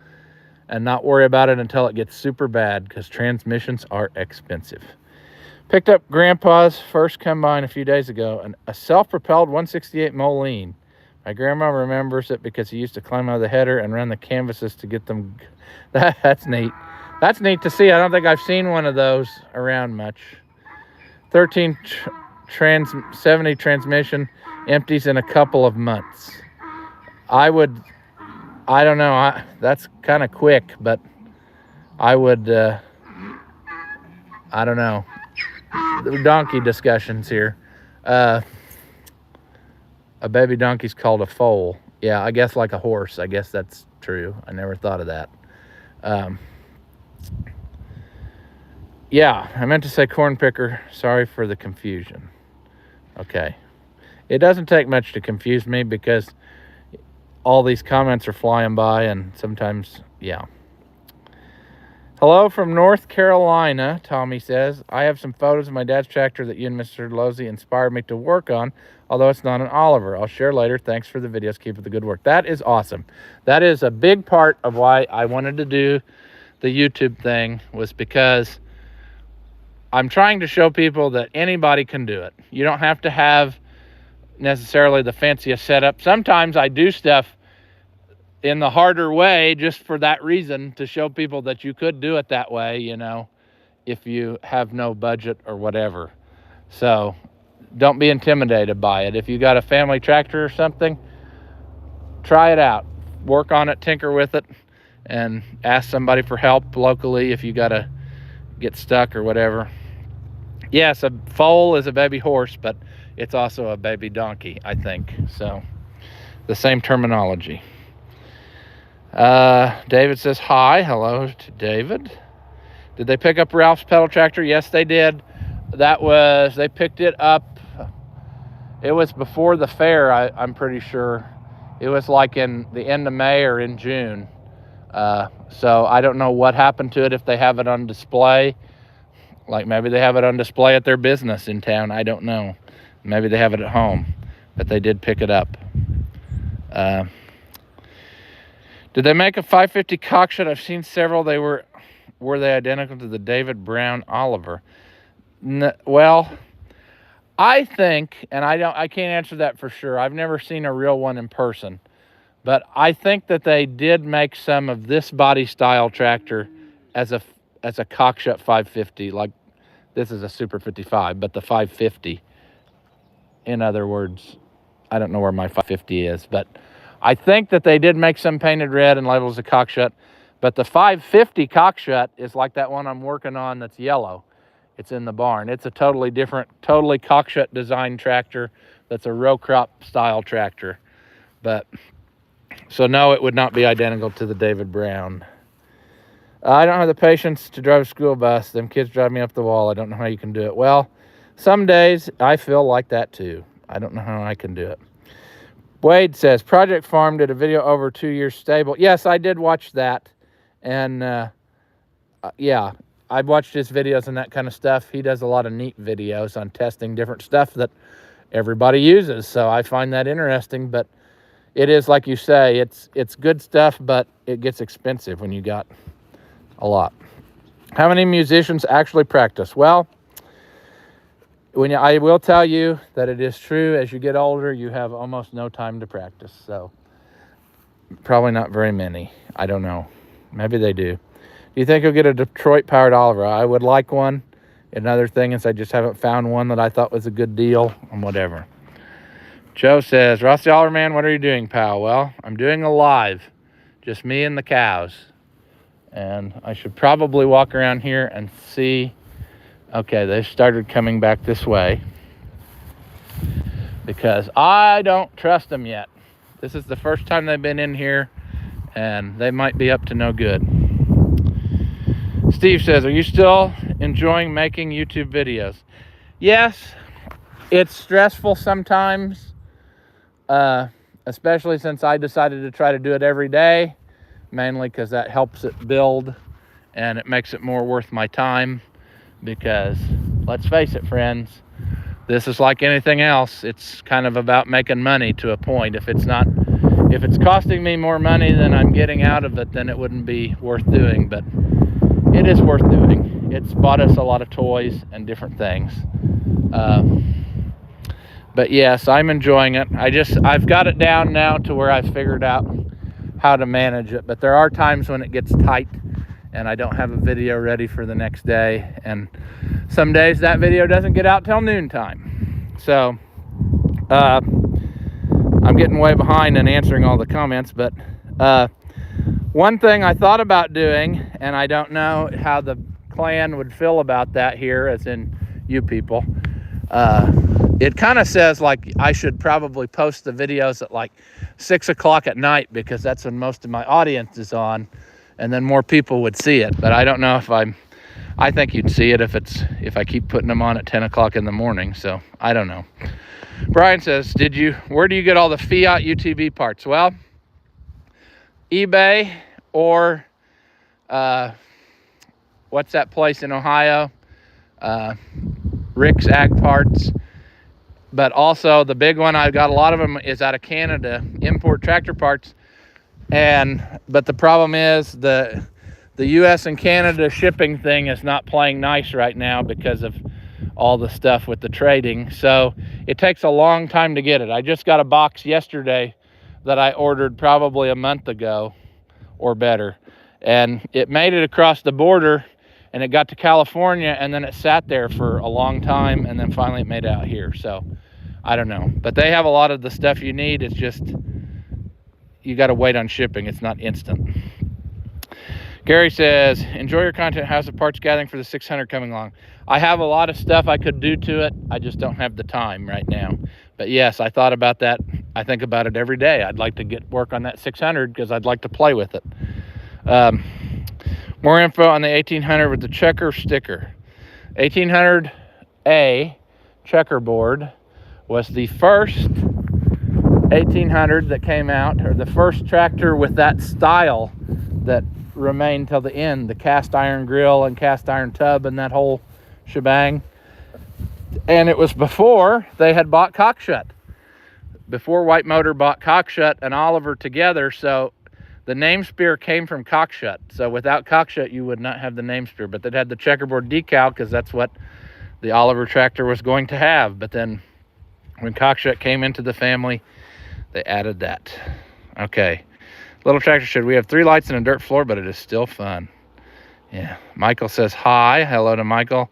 and not worry about it until it gets super bad because transmissions are expensive. Picked up Grandpa's first combine a few days ago, and a self-propelled 168 Moline. My grandma remembers it because he used to climb out of the header and run the canvases to get them. That's neat. That's neat to see. I don't think I've seen one of those around much. 1370 transmission empties in a couple of months. I don't know. That's kind of quick, but I would, I don't know. The donkey discussions here. A baby donkey's called a foal. Yeah, I guess like a horse. I guess that's true. I never thought of that. Yeah, I meant to say corn picker. Sorry for the confusion. Okay. It doesn't take much to confuse me because all these comments are flying by and sometimes, yeah. Hello from North Carolina, Tommy says. I have some photos of my dad's tractor that you and Mr. Losey inspired me to work on, although it's not an Oliver. I'll share later. Thanks for the videos. Keep up the good work. That is awesome. That is a big part of why I wanted to do the YouTube thing, was because I'm trying to show people that anybody can do it. You don't have to have necessarily the fanciest setup. Sometimes I do stuff in the harder way just for that reason, to show people that you could do it that way, you know, if you have no budget or whatever. So don't be intimidated by it. If you got a family tractor or something, try it out. Work on it, tinker with it, and ask somebody for help locally if you got to get stuck or whatever. Yes, a foal is a baby horse, but it's also a baby donkey, I think. So the same terminology. David says, hi. Hello to David. Did they pick up Ralph's pedal tractor? Yes, they did. They picked it up. It was before the fair, I'm pretty sure. It was like in the end of May or in June. So I don't know what happened to it, if they have it on display. Like maybe they have it on display at their business in town. I don't know. Maybe they have it at home. But they did pick it up. Did they make a 550 cockshut? I've seen several. Were they identical to the David Brown Oliver? Well, I think, and I can't answer that for sure. I've never seen a real one in person, but I think that they did make some of this body style tractor as a cockshut 550. Like this is a Super 55, but the 550. In other words, I don't know where my 550 is, but I think that they did make some painted red and labeled as a cockshut, but the 550 cockshut is like that one I'm working on that's yellow. It's in the barn. It's a totally different, totally cockshut design tractor that's a row crop style tractor. But, so no, it would not be identical to the David Brown. I don't have the patience to drive a school bus. Them kids drive me up the wall. I don't know how you can do it. Well, some days I feel like that too. I don't know how I can do it. Wade says, Project Farm did a video over 2 years stable. Yes, I did watch that. And yeah, I've watched his videos and that kind of stuff. He does a lot of neat videos on testing different stuff that everybody uses. So I find that interesting, but it is like you say, it's good stuff, but it gets expensive when you got a lot. How many musicians actually practice? Well, I will tell you that it is true. As you get older, you have almost no time to practice. So probably not very many. I don't know. Maybe they do. Do you think you'll get a Detroit-powered Oliver? I would like one. Another thing is I just haven't found one that I thought was a good deal and whatever. Joe says, Ross the Oliver Man, what are you doing, pal? Well, I'm doing a live. Just me and the cows. And I should probably walk around here and see. Okay, they've started coming back this way. Because I don't trust them yet. This is the first time they've been in here. And they might be up to no good. Steve says, are you still enjoying making YouTube videos? Yes, it's stressful sometimes, especially since I decided to try to do it every day, mainly because that helps it build and it makes it more worth my time. Because let's face it, friends, this is like anything else. It's kind of about making money to a point. If it's costing me more money than I'm getting out of it, then it wouldn't be worth doing. But it is worth doing. It's bought us a lot of toys and different things. But yes, I'm enjoying it. I've got it down now to where I've figured out how to manage it. But there are times when it gets tight and I don't have a video ready for the next day. And some days that video doesn't get out till noontime. So I'm getting way behind in answering all the comments. But one thing I thought about doing, and I don't know how the clan would feel about that here, as in you people. It kind of says like I should probably post the videos at like 6 o'clock at night because that's when most of my audience is on, and then more people would see it. But I don't know if I think you'd see it if I keep putting them on at 10 o'clock in the morning. So I don't know. Brian says, where do you get all the Fiat UTV parts? Well, eBay or what's that place in Ohio? Rick's Ag Parts. But also the big one, I've got a lot of them, is out of Canada, import tractor parts. But the problem is the US and Canada shipping thing is not playing nice right now because of all the stuff with the trading. So it takes a long time to get it. I just got a box yesterday that I ordered probably a month ago or better. And it made it across the border and it got to California, and then it sat there for a long time, and then finally it made it out here. So I don't know. But they have a lot of the stuff you need. It's just you got to wait on shipping. It's not instant. Gary says, enjoy your content. How's the parts gathering for the 600 coming along? I have a lot of stuff I could do to it. I just don't have the time right now. But yes, I thought about that. I think about it every day. I'd like to work on that 600 because I'd like to play with it. More info on the 1800 with the checker sticker. 1800A checkerboard was the first 1800 that came out, or the first tractor with that style that remained till the end. The cast iron grill and cast iron tub and that whole shebang. And it was before they had bought Cockshut. Before White Motor bought Cockshut and Oliver together, so the name spear came from Cockshut. So without Cockshut, you would not have the name spear. But they'd had the checkerboard decal because that's what the Oliver tractor was going to have. But then when Cockshut came into the family, they added that. Okay. Little tractor shed. We have 3 lights and a dirt floor, but it is still fun. Yeah. Michael says hi. Hello to Michael.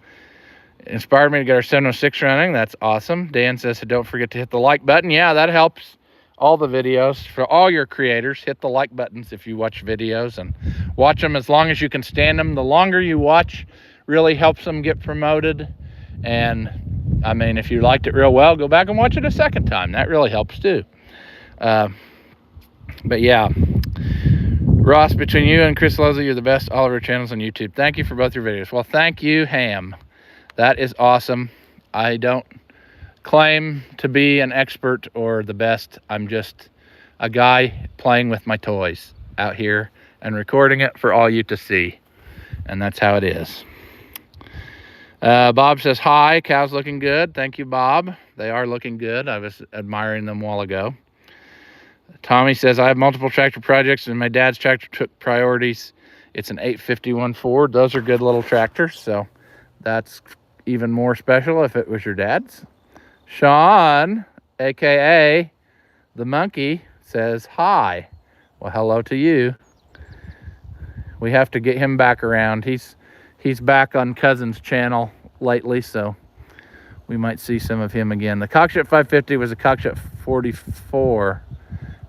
Inspired me to get our 706 running. That's awesome. Dan says, don't forget to hit the like button. Yeah, that helps. All the videos for all your creators, hit the like buttons if you watch videos, and watch them as long as you can stand them. The longer you watch really helps them get promoted. And I mean, if you liked it real well, go back and watch it a second time. That really helps too. But yeah, Ross, between you and Chris Leslie, you're the best Oliver channels on YouTube. Thank you for both your videos. Well, thank you, Ham. That is awesome. I don't claim to be an expert or the best. I'm just a guy playing with my toys out here and recording it for all you to see. And that's how it is. Bob says, hi, cows looking good. Thank you, Bob. They are looking good. I was admiring them a while ago. Tommy says, I have multiple tractor projects and my dad's tractor took priorities. It's an 851 Ford. Those are good little tractors, so that's even more special if it was your dad's. Sean, aka the monkey, says hi. Well, hello to you. We have to get him back around. He's back on Cousin's channel lately, so we might see some of him again. The Cockshuck 550 was a Cockshuck 44,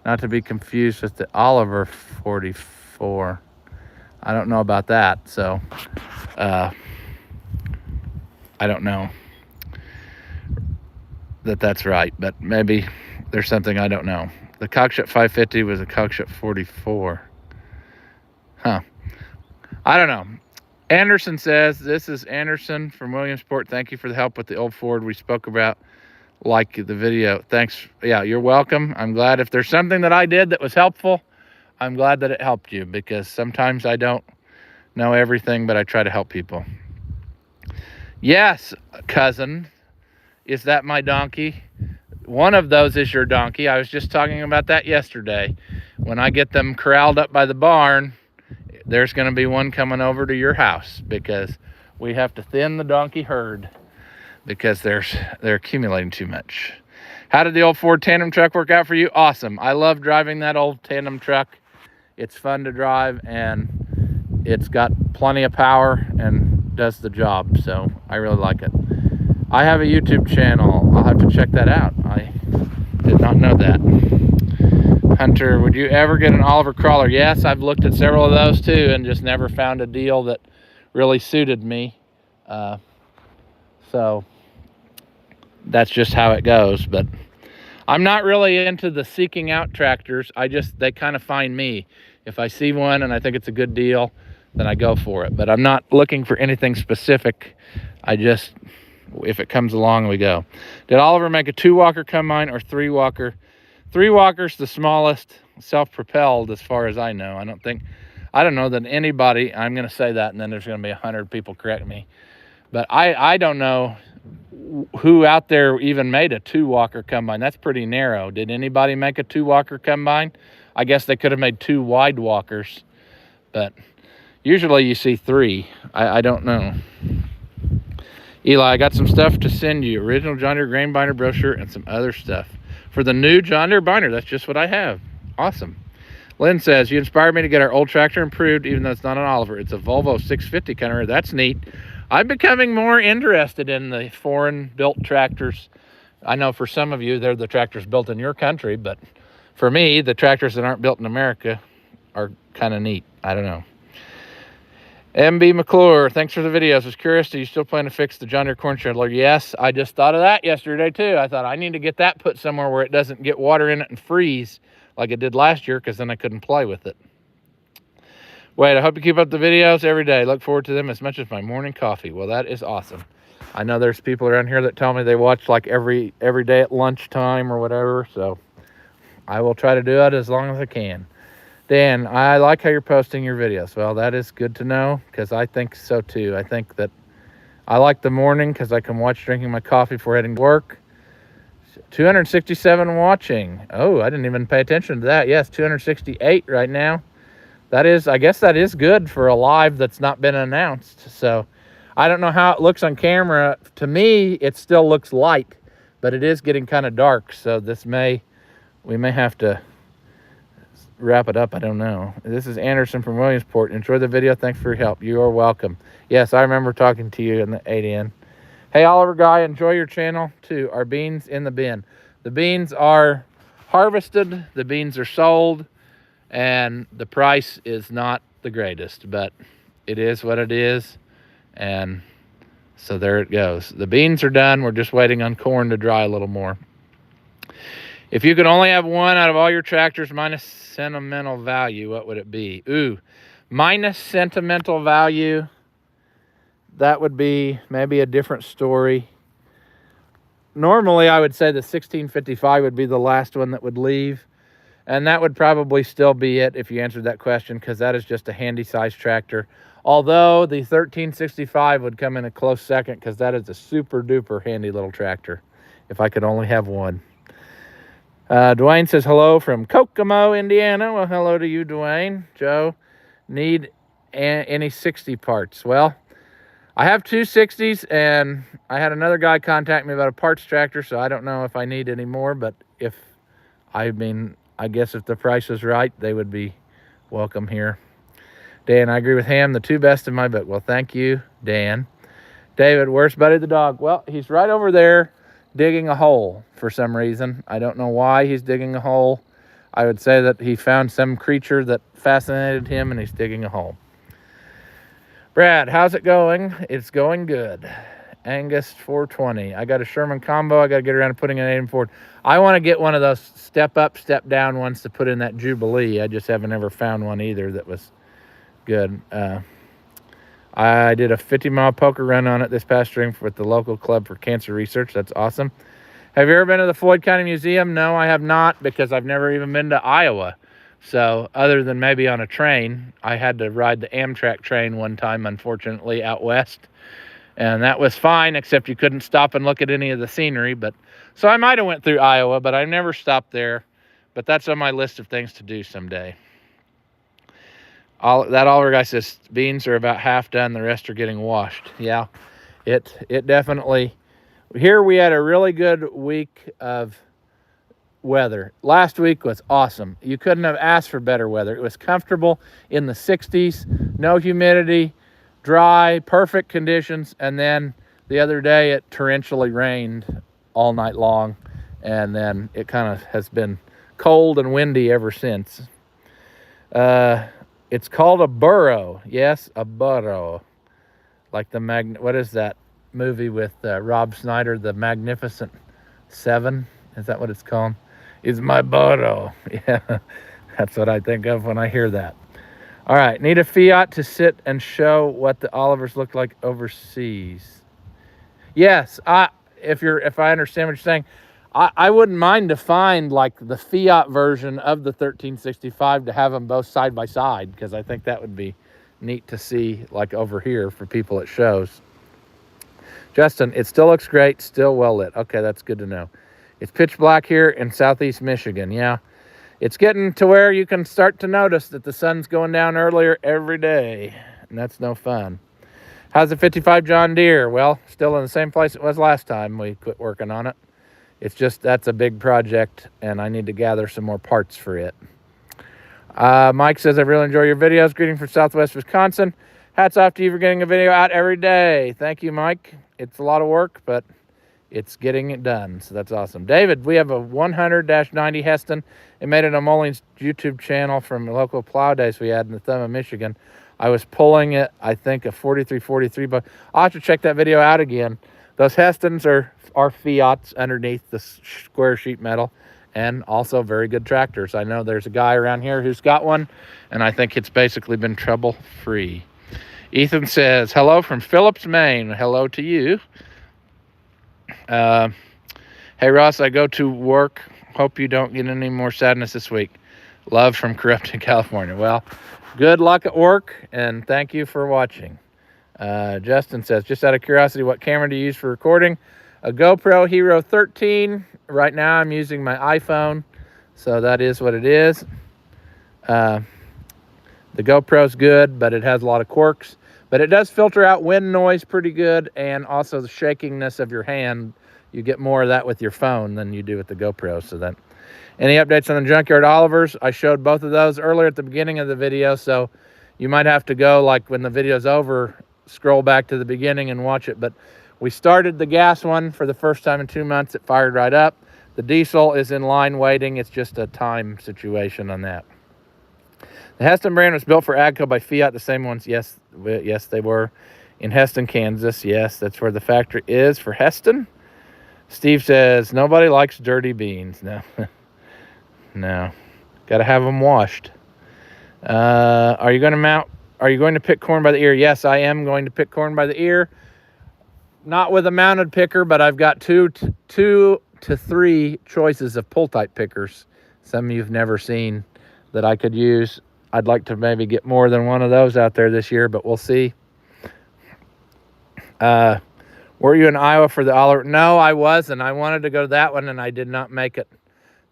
not to be confused with the Oliver 44. I don't know about that, so I don't know that that's right, but maybe there's something I don't know. The Cockshuck 550 was a Cockshuck 44. Huh. I don't know. Anderson says, this is Anderson from Williamsport. Thank you for the help with the old Ford we spoke about. Like the video. Thanks. Yeah, you're welcome. I'm glad if there's something that I did that was helpful, I'm glad that it helped you, because sometimes I don't know everything, but I try to help people. Yes, cousin. Is that my donkey? One of those is your donkey. I was just talking about that yesterday. When I get them corralled up by the barn, there's going to be one coming over to your house, because we have to thin the donkey herd because they're accumulating too much. How did the old Ford tandem truck work out for you? Awesome. I love driving that old tandem truck. It's fun to drive, and it's got plenty of power and does the job, so I really like it. I have a YouTube channel. I'll have to check that out. I did not know that. Hunter, would you ever get an Oliver crawler? Yes, I've looked at several of those too and just never found a deal that really suited me. So that's just how it goes. But I'm not really into the seeking out tractors. They kind of find me. If I see one and I think it's a good deal, then I go for it. But I'm not looking for anything specific. If it comes along, we go. Did Oliver make a 2-walker combine or 3-walker? 3-walker's the smallest self-propelled as far as I know. I don't know that anybody, I'm going to say that and then there's going to be 100 people correct me. But I don't know who out there even made a 2-walker combine. That's pretty narrow. Did anybody make a 2-walker combine? I guess they could have made 2 wide walkers. But usually you see 3. I don't know. Eli, I got some stuff to send you. Original John Deere grain binder brochure and some other stuff. For the new John Deere binder, that's just what I have. Awesome. Lynn says, you inspired me to get our old tractor improved, even though it's not an Oliver. It's a Volvo 650 kind of. That's neat. I'm becoming more interested in the foreign-built tractors. I know for some of you, they're the tractors built in your country, but for me, the tractors that aren't built in America are kind of neat. I don't know. MB McClure, thanks for the videos. I was curious, do you still plan to fix the John Deere corn shredder? Yes, I just thought of that yesterday too. I thought I need to get that put somewhere where it doesn't get water in it and freeze like it did last year, because then I couldn't play with it. Wait, I hope you keep up the videos every day. Look forward to them as much as my morning coffee. Well, that is awesome. I know there's people around here that tell me they watch like every day at lunchtime or whatever, so I will try to do it as long as I can. Dan, I like how you're posting your videos. Well, that is good to know, because I think so too. I think that I like the morning because I can watch drinking my coffee before heading to work. 267 watching. Oh, I didn't even pay attention to that. Yes, 268 right now. I guess that is good for a live that's not been announced. So I don't know how it looks on camera. To me, it still looks light, but it is getting kind of dark. So we may have to wrap it up. I don't know. This is Anderson from Williamsport. Enjoy the video. Thanks for your help. You are welcome. Yes, I remember talking to you in the 8N. Hey, Oliver Guy, enjoy your channel too. Are beans in the bin? The beans are harvested. The beans are sold. And the price is not the greatest, but it is what it is. And so there it goes. The beans are done. We're just waiting on corn to dry a little more. If you could only have one out of all your tractors minus sentimental value, what would it be? Ooh, minus sentimental value, that would be maybe a different story. Normally, I would say the 1655 would be the last one that would leave. And that would probably still be it if you answered that question, because that is just a handy size tractor. Although the 1365 would come in a close second because that is a super duper handy little tractor. If I could only have one. Dwayne says hello from Kokomo, Indiana. Well, hello to you, Dwayne. Joe, need any 60 parts? Well, I have two 60s, and I had another guy contact me about a parts tractor, so I don't know if I need any more, but I guess if the price was right, they would be welcome here. Dan, I agree with Ham, the two best in my book. Well, thank you, Dan. David, where's Buddy the dog? Well, he's right over there digging a hole for some reason. I don't know why he's digging a hole. I would say that he found some creature that fascinated him, and he's digging a hole. Brad, how's it going? It's going good. Angus 420. I got a Sherman combo. I got to get around to putting an 8 Ford. I want to get one of those step up, step down ones to put in that Jubilee. I just haven't ever found one either that was good. I did a 50-mile poker run on it this past spring with the local club for cancer research. That's awesome. Have you ever been to the Floyd County Museum? No, I have not, because I've never even been to Iowa. So other than maybe on a train, I had to ride the Amtrak train one time, unfortunately, out west. And that was fine, except you couldn't stop and look at any of the scenery. So I might have went through Iowa, but I never stopped there. But that's on my list of things to do someday. That Oliver guy says beans are about half done. The rest are getting washed. Yeah, it definitely. Here we had a really good week of weather. Last week was awesome. You couldn't have asked for better weather. It was comfortable in the 60s, no humidity, dry, perfect conditions. And then the other day it torrentially rained all night long, and then it kind of has been cold and windy ever since. It's called a burrow. Yes, a burrow. Like what is that movie with Rob Schneider, The Magnificent Seven? Is that what it's called? Is my burrow. Yeah, that's what I think of when I hear that. All right, need a Fiat to sit and show what the Olivers look like overseas. Yes, if I understand what you're saying, I wouldn't mind to find like the Fiat version of the 1365 to have them both side by side, because I think that would be neat to see like over here for people at shows. Justin, it still looks great, still well lit. Okay, that's good to know. It's pitch black here in southeast Michigan. Yeah, it's getting to where you can start to notice that the sun's going down earlier every day, and that's no fun. How's the 55 John Deere? Well, still in the same place it was last time we quit working on it. It's just that's a big project, and I need to gather some more parts for it. Mike says, I really enjoy your videos. Greeting from Southwest Wisconsin. Hats off to you for getting a video out every day. Thank you, Mike. It's a lot of work, but it's getting it done, so that's awesome. David, we have a 100-90 Heston. It made it on Mulling's YouTube channel from the local plow days we had in the thumb of Michigan. I was pulling it, I think, a 4343, but I'll have to check that video out again. Those Hestons are Fiats underneath the square sheet metal, and also very good tractors. I know there's a guy around here who's got one, and I think it's basically been trouble-free. Ethan says, hello from Phillips, Maine. Hello to you. Hey, Ross, I go to work. Hope you don't get any more sadness this week. Love from Corruption, California. Well, good luck at work, and thank you for watching. Justin says, just out of curiosity, what camera do you use for recording? A GoPro Hero 13. Right now I'm using my iPhone, so that is what it is. The GoPro's good, but it has a lot of quirks. But it does filter out wind noise pretty good, and also the shakiness of your hand. You get more of that with your phone than you do with the GoPro. So that. Any updates on the Junkyard Olivers? I showed both of those earlier at the beginning of the video, so you might have to go, like when the video's over, scroll back to the beginning and watch it. But we started the gas one for the first time in 2 months. It fired right up. The diesel is in line waiting. It's just a time situation on that. The Heston brand was built for AGCO by Fiat, the same ones. Yes, they were. In Heston, Kansas. Yes, that's where the factory is for Heston. Steve says, nobody likes dirty beans. No. No. Got to have them washed. Are you going to pick corn by the ear? Yes, I am going to pick corn by the ear. Not with a mounted picker, but I've got two to three choices of pull-type pickers. Some you've never seen that I could use. I'd like to maybe get more than one of those out there this year, but we'll see. Were you in Iowa for the Oliver? No, I wasn't. I wanted to go to that one, and I did not make it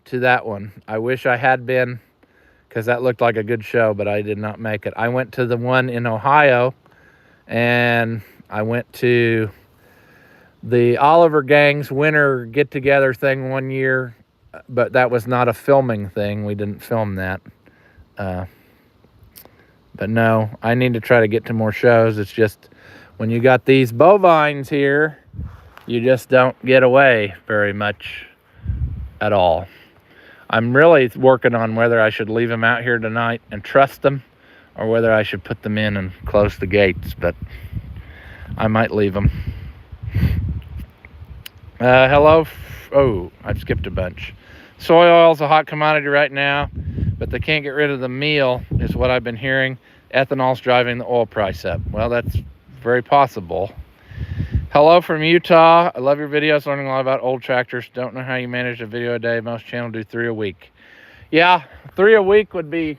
to that one. I wish I had been, because that looked like a good show, but I did not make it. I went to the one in Ohio, and I went to the Oliver Gang's winter get-together thing one year, but that was not a filming thing. We didn't film that. But no, I need to try to get to more shows. It's just, when you got these bovines here, you just don't get away very much at all. I'm really working on whether I should leave them out here tonight and trust them, or whether I should put them in and close the gates, but I might leave them. Hello. Oh, I've skipped a bunch. Soy oil is a hot commodity right now, but they can't get rid of the meal, is what I've been hearing. Ethanol's driving the oil price up. Well, that's very possible. Hello from Utah. I love your videos, learning a lot about old tractors. Don't know how you manage a video a day. Most channels do 3 a week. Yeah, 3 a week would be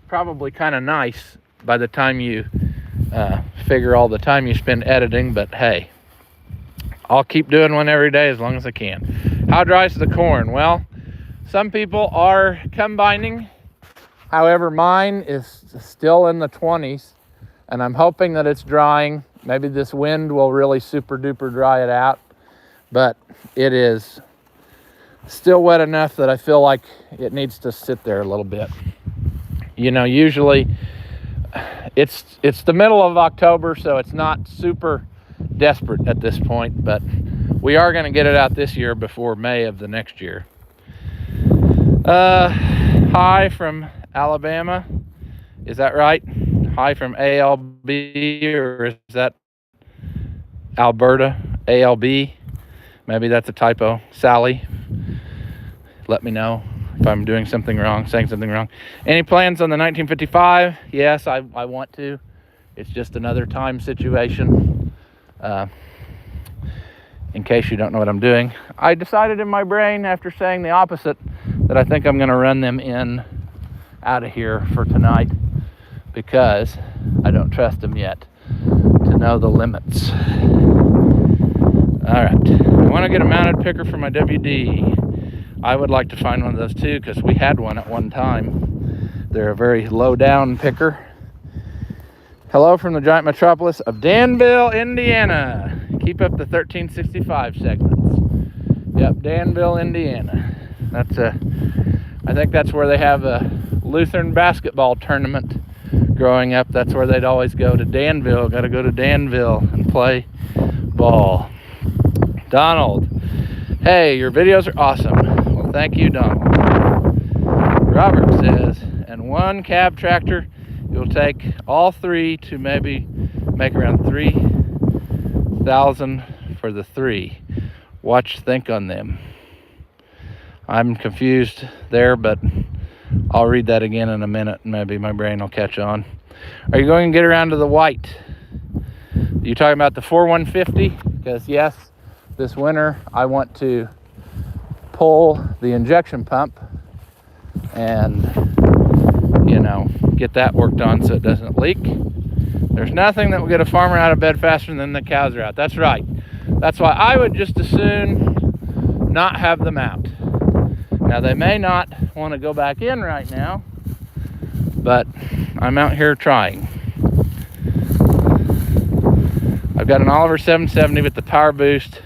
probably kind of nice by the time you figure all the time you spend editing, but hey, I'll keep doing one every day as long as I can. How dry is the corn? Well, some people are combining. However, mine is still in the 20s, and I'm hoping that it's drying. Maybe this wind will really super duper dry it out, but it is still wet enough that I feel like it needs to sit there a little bit. You know, usually it's the middle of October, so it's not super desperate at this point, but we are going to get it out this year before May of the next year. Hi from Alabama. Is that right? Hi from ALB, or is that Alberta? ALB? Maybe that's a typo. Sally, let me know if I'm doing something wrong, saying something wrong. Any plans on the 1955? Yes, I want to. It's just another time situation. In case you don't know what I'm doing, I decided in my brain after saying the opposite that I think I'm going to run them in out of here for tonight, because I don't trust them yet to know the limits. All right, I want to get a mounted picker for my WD. I would like to find one of those too, because we had one at one time. They're a very low down picker. Hello from the giant metropolis of Danville, Indiana. Keep up the 1365 segments. Yep, Danville, Indiana. I think that's where they have a Lutheran basketball tournament. Growing up, that's where they'd always go, to Danville. Got to go to Danville and play ball. Donald. Hey, your videos are awesome. Well, thank you, Donald. Robert says, and one cab tractor, you'll take all 3 to maybe make around 3,000 for the 3. Watch, think on them. I'm confused there, but I'll read that again in a minute. Maybe my brain will catch on. Are you going to get around to the white? Are you talking about the 4150? Because yes, this winter I want to pull the injection pump and, you know, get that worked on so it doesn't leak. There's nothing that will get a farmer out of bed faster than the cows are out. That's right. That's why I would just as soon not have them out. Now, they may not want to go back in right now, but I'm out here trying. I've got an Oliver 770 with the power boost.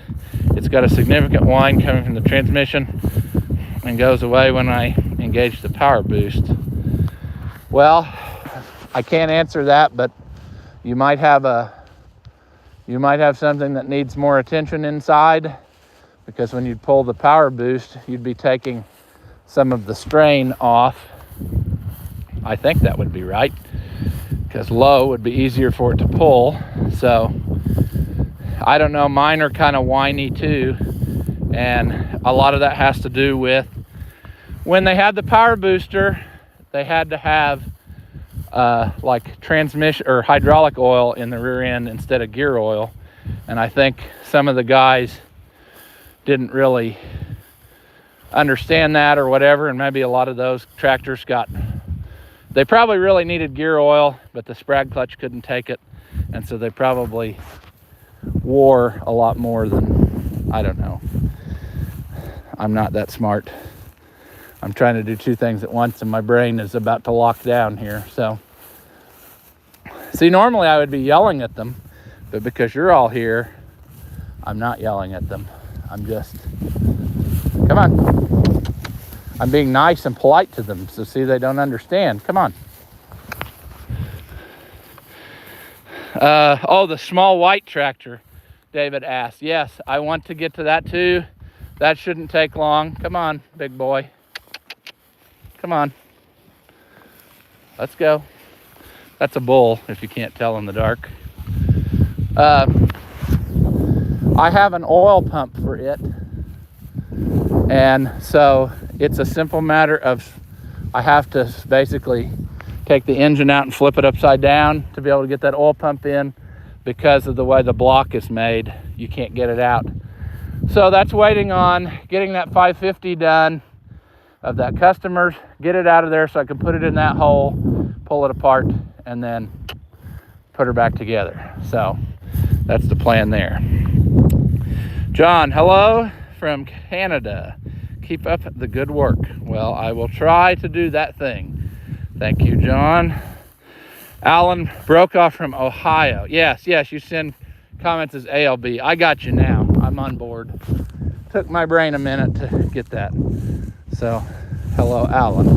It's got a significant whine coming from the transmission and goes away when I engage the power boost. Well, I can't answer that, but you might have something that needs more attention inside, because when you pull the power boost, you'd be taking some of the strain off. I think that would be right, because low would be easier for it to pull. So I don't know, mine are kind of whiny too, and a lot of that has to do with when they had the power booster, they had to have like transmission or hydraulic oil in the rear end instead of gear oil, and I think some of the guys didn't really understand that or whatever, and maybe a lot of those tractors got They probably really needed gear oil, but the sprag clutch couldn't take it. And so they probably wore a lot more than, I don't know. I'm not that smart. I'm trying to do two things at once, and my brain is about to lock down here. So, see, normally I would be yelling at them, but because you're all here, I'm not yelling at them. I'm just, come on. I'm being nice and polite to them, so see, they don't understand. Come on. Oh, the small white tractor, David asked. Yes, I want to get to that too. That shouldn't take long. Come on, big boy. Come on. Let's go. That's a bull, if you can't tell in the dark. I have an oil pump for it. And so it's a simple matter of, I have to basically take the engine out and flip it upside down to be able to get that oil pump in. Because of the way the block is made, you can't get it out. So that's waiting on getting that 550 done of that customer, get it out of there so I can put it in that hole, pull it apart, and then put her back together. So that's the plan there. John, hello from Canada. Keep up the good work. Well, I will try to do that thing. Thank you, John. Alan Brokaw from Ohio. Yes, you send comments as ALB. I got you now. I'm on board. Took my brain a minute to get that. So, hello, Alan.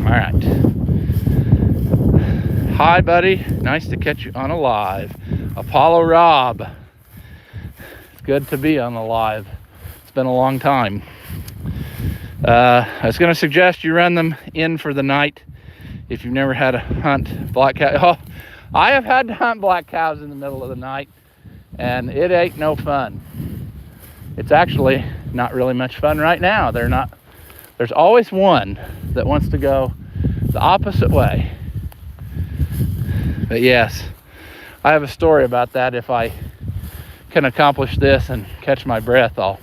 All right. Hi, buddy. Nice to catch you on a live. Apollo Rob. It's good to be on the live. It's been a long time. I was going to suggest you run them in for the night if you've never had to hunt black cow. Oh, I have had to hunt black cows in the middle of the night, and it ain't no fun. It's actually not really much fun right now. There's always one that wants to go the opposite way. But yes, I have a story about that. If I can accomplish this and catch my breath, I'll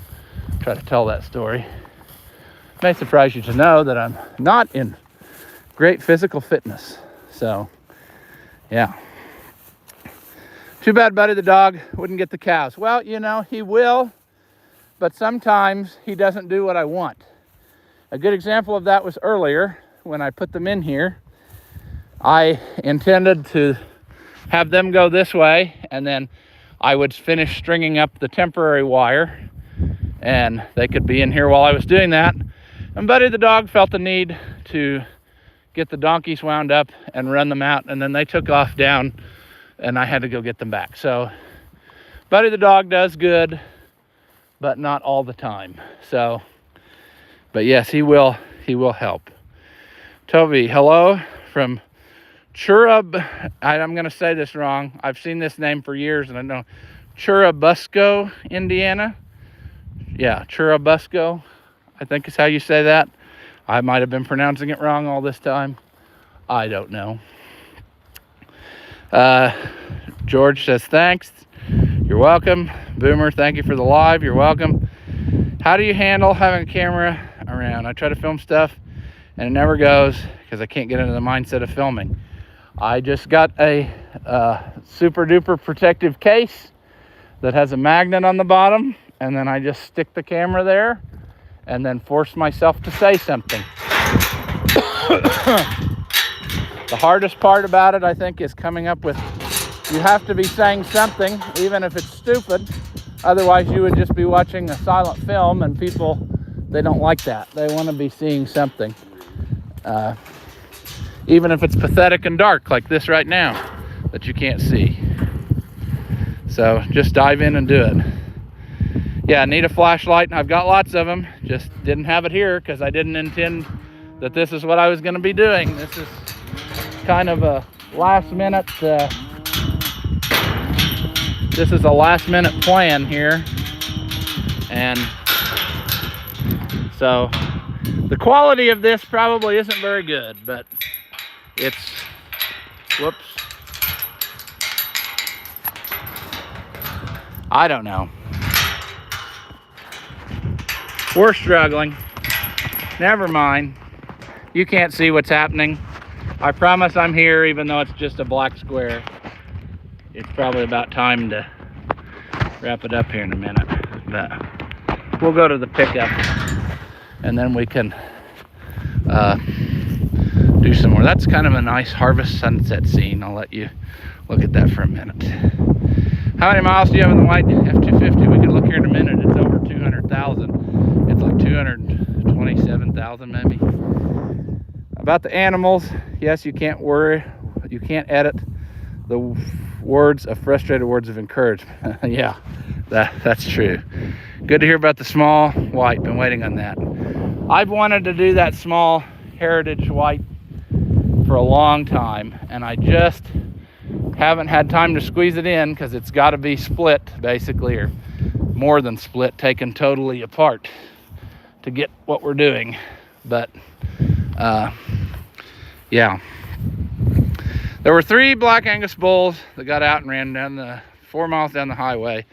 try to tell that story. It may surprise you to know that I'm not in great physical fitness. So, yeah. Too bad Buddy the dog wouldn't get the cows. Well, you know, he will, but sometimes he doesn't do what I want. A good example of that was earlier when I put them in here. I intended to have them go this way, and then I would finish stringing up the temporary wire, and they could be in here while I was doing that. And Buddy the dog felt the need to get the donkeys wound up and run them out, and then they took off down, and I had to go get them back. So Buddy the dog does good, but not all the time. So, but yes, he will help. Toby, hello from Churub. I'm going to say this wrong. I've seen this name for years, and I know Churubusco, Indiana. Yeah, Churubusco, I think is how you say that. I might have been pronouncing it wrong all this time. I don't know. George says thanks. You're welcome. Boomer, thank you for the live. You're welcome. How do you handle having a camera around? I try to film stuff and it never goes because I can't get into the mindset of filming. I just got a super duper protective case that has a magnet on the bottom, and then I just stick the camera there and then force myself to say something. The hardest part about it, I think, is coming up with, you have to be saying something, even if it's stupid. Otherwise, you would just be watching a silent film, and people, they don't like that. They want to be seeing something. Even if it's pathetic and dark, like this right now, that you can't see. So just dive in and do it. Yeah, I need a flashlight, and I've got lots of them. Just didn't have it here because I didn't intend that this is what I was going to be doing. This is kind of a last minute, this is a last minute plan here. And so the quality of this probably isn't very good, but it's, whoops. I don't know. We're struggling. Never mind. you can't see what's happening. I promise I'm here, even though it's just a black square. It's probably about time to wrap it up here in a minute, but we'll go to the pickup and then we can do some more. That's kind of a nice harvest sunset scene. I'll let you look at that for a minute. How many miles do you have in the white F-250? We can look here in a minute. It's over 200,000. It's like 227,000 maybe. About the animals, yes, you can't worry. You can't edit the words of frustrated words of encouragement. Yeah, that's true. Good to hear about the small white. Been waiting on that. I've wanted to do that small heritage white for a long time, and I just haven't had time to squeeze it in because it's got to be split, basically, or more than split, taken totally apart to get what we're doing. But yeah, there were 3 Black Angus bulls that got out and ran down the 4 miles down the highway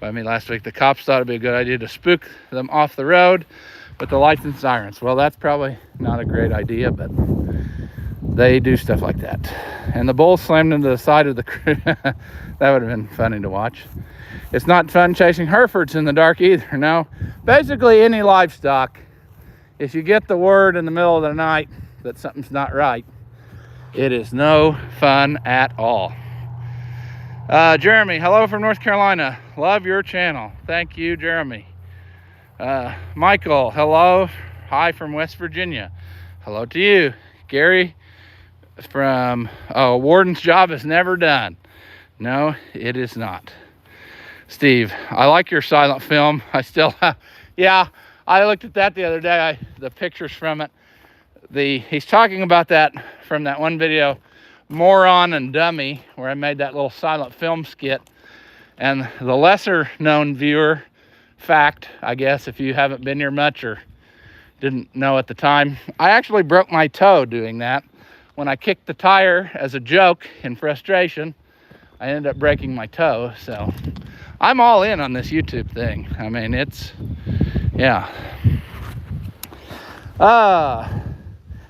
by me last week. The cops thought it'd be a good idea to spook them off the road with the lights and sirens. Well, that's probably not a great idea, but they do stuff like that. And the bull slammed into the side of the crew. That would have been funny to watch. It's not fun chasing Herefords in the dark either. No, basically any livestock, if you get the word in the middle of the night that something's not right, it is no fun at all. Jeremy, hello from North Carolina. Love your channel. Thank you, Jeremy. Michael, hello. Hi from West Virginia. Hello to you. Gary from Warden's job is never done. No, it is not. Steve, I like your silent film. I still have, yeah, I looked at that the other day. The pictures from it. He's talking about that from that one video, Moron and Dummy, where I made that little silent film skit. And the lesser known viewer fact, I guess, if you haven't been here much or didn't know at the time, I actually broke my toe doing that. When I kicked the tire as a joke in frustration, I ended up breaking my toe. So I'm all in on this YouTube thing. I mean, it's, yeah.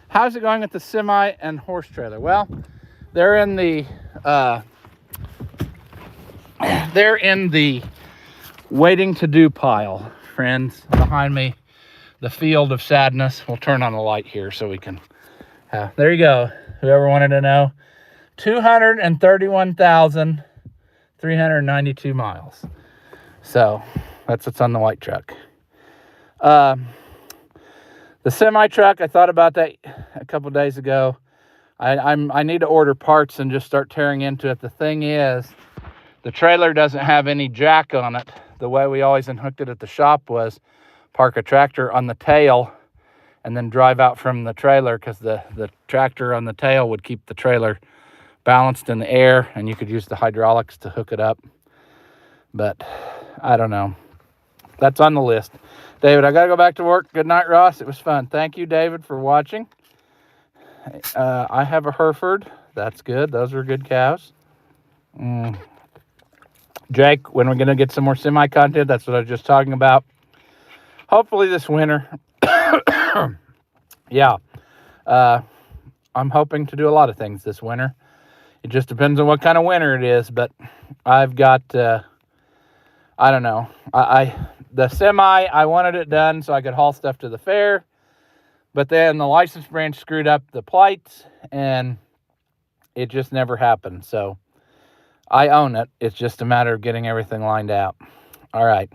How's it going with the semi and horse trailer? Well, they're in the waiting to do pile, friends. Behind me, the field of sadness. We'll turn on the light here so we can have, there you go. Whoever wanted to know, 231,392 miles. So that's what's on the white truck. The semi truck, I thought about that a couple days ago. I need to order parts and just start tearing into it. The thing is, the trailer doesn't have any jack on it. The way we always unhooked it at the shop was park a tractor on the tail and then drive out from the trailer, because the tractor on the tail would keep the trailer balanced in the air, and you could use the hydraulics to hook it up. But I don't know. That's on the list. David, I got to go back to work. Good night, Ross. It was fun. Thank you, David, for watching. I have a Hereford. That's good. Those are good cows. Jake, when we're going to get some more semi content, that's what I was just talking about. Hopefully this winter. Yeah. I'm hoping to do a lot of things this winter. It just depends on what kind of winter it is, but I've got, I don't know. The semi, I wanted it done so I could haul stuff to the fair, but then the license branch screwed up the plates and it just never happened. So I own it. It's just a matter of getting everything lined out. All right.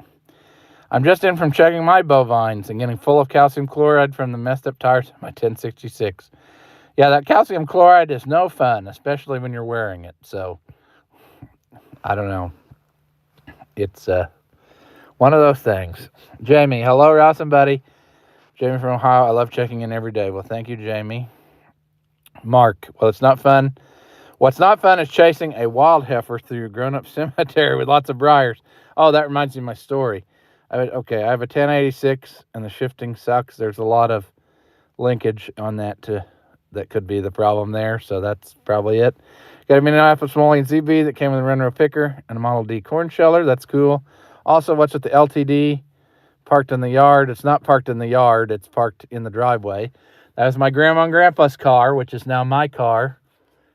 I'm just in from checking my bovines and getting full of calcium chloride from the messed up tires of my 1066. Yeah, that calcium chloride is no fun, especially when you're wearing it. So, I don't know. It's one of those things. Jamie, hello, Ross and buddy. Jamie from Ohio. I love checking in every day. Well, thank you, Jamie. Mark, well, it's not fun. What's not fun is chasing a wild heifer through a grown-up cemetery with lots of briars. Oh, that reminds me of my story. I have a 1086, and the shifting sucks. There's a lot of linkage on that that could be the problem there, so that's probably it. Got a Minneapolis Himalayan ZB that came with a Renro picker and a Model D corn sheller. That's cool. Also, what's with the LTD parked in the yard? It's not parked in the yard. It's parked in the driveway. That was my grandma and grandpa's car, which is now my car.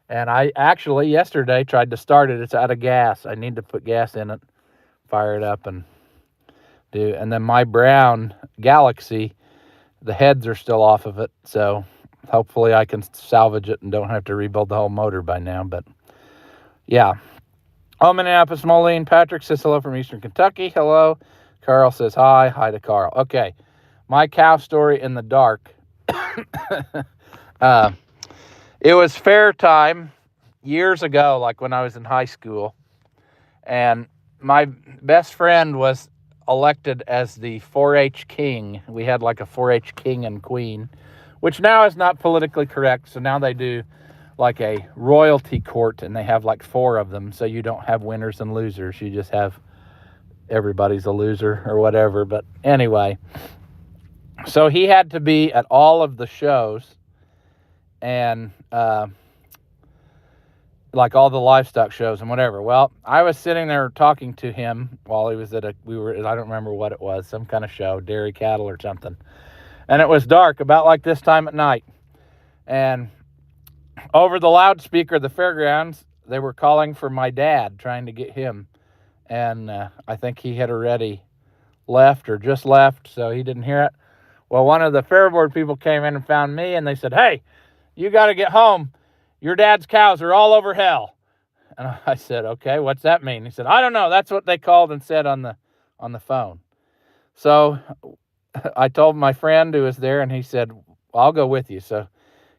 And I actually yesterday tried to start it. It's out of gas. I need to put gas in it, fire it up, and do. And then my brown Galaxy, the heads are still off of it. So hopefully I can salvage it and don't have to rebuild the whole motor by now. But yeah. Oh, Minneapolis, Moline. Patrick says hello from Eastern Kentucky. Hello. Carl says hi. Hi to Carl. Okay. My cow story in the dark. It was fair time years ago, like when I was in high school. And my best friend was elected as the 4-H king. We had like a 4-H king and queen, which now is not politically correct. So now they do like a royalty court, and they have like 4 of them. So you don't have winners and losers. You just have everybody's a loser or whatever. But anyway, so he had to be at all of the shows and like all the livestock shows and whatever. Well, I was sitting there talking to him while he was at I don't remember what it was, some kind of show, dairy cattle or something. And it was dark, about like this time at night. And over the loudspeaker of the fairgrounds, they were calling for my dad, trying to get him. And I think he had already left or just left, so he didn't hear it. Well, one of the fair board people came in and found me, and they said, "Hey, you got to get home. Your dad's cows are all over hell." And I said, "Okay, what's that mean?" He said, "I don't know. That's what they called and said on the phone." So I told my friend who was there, and he said, "Well, I'll go with you." So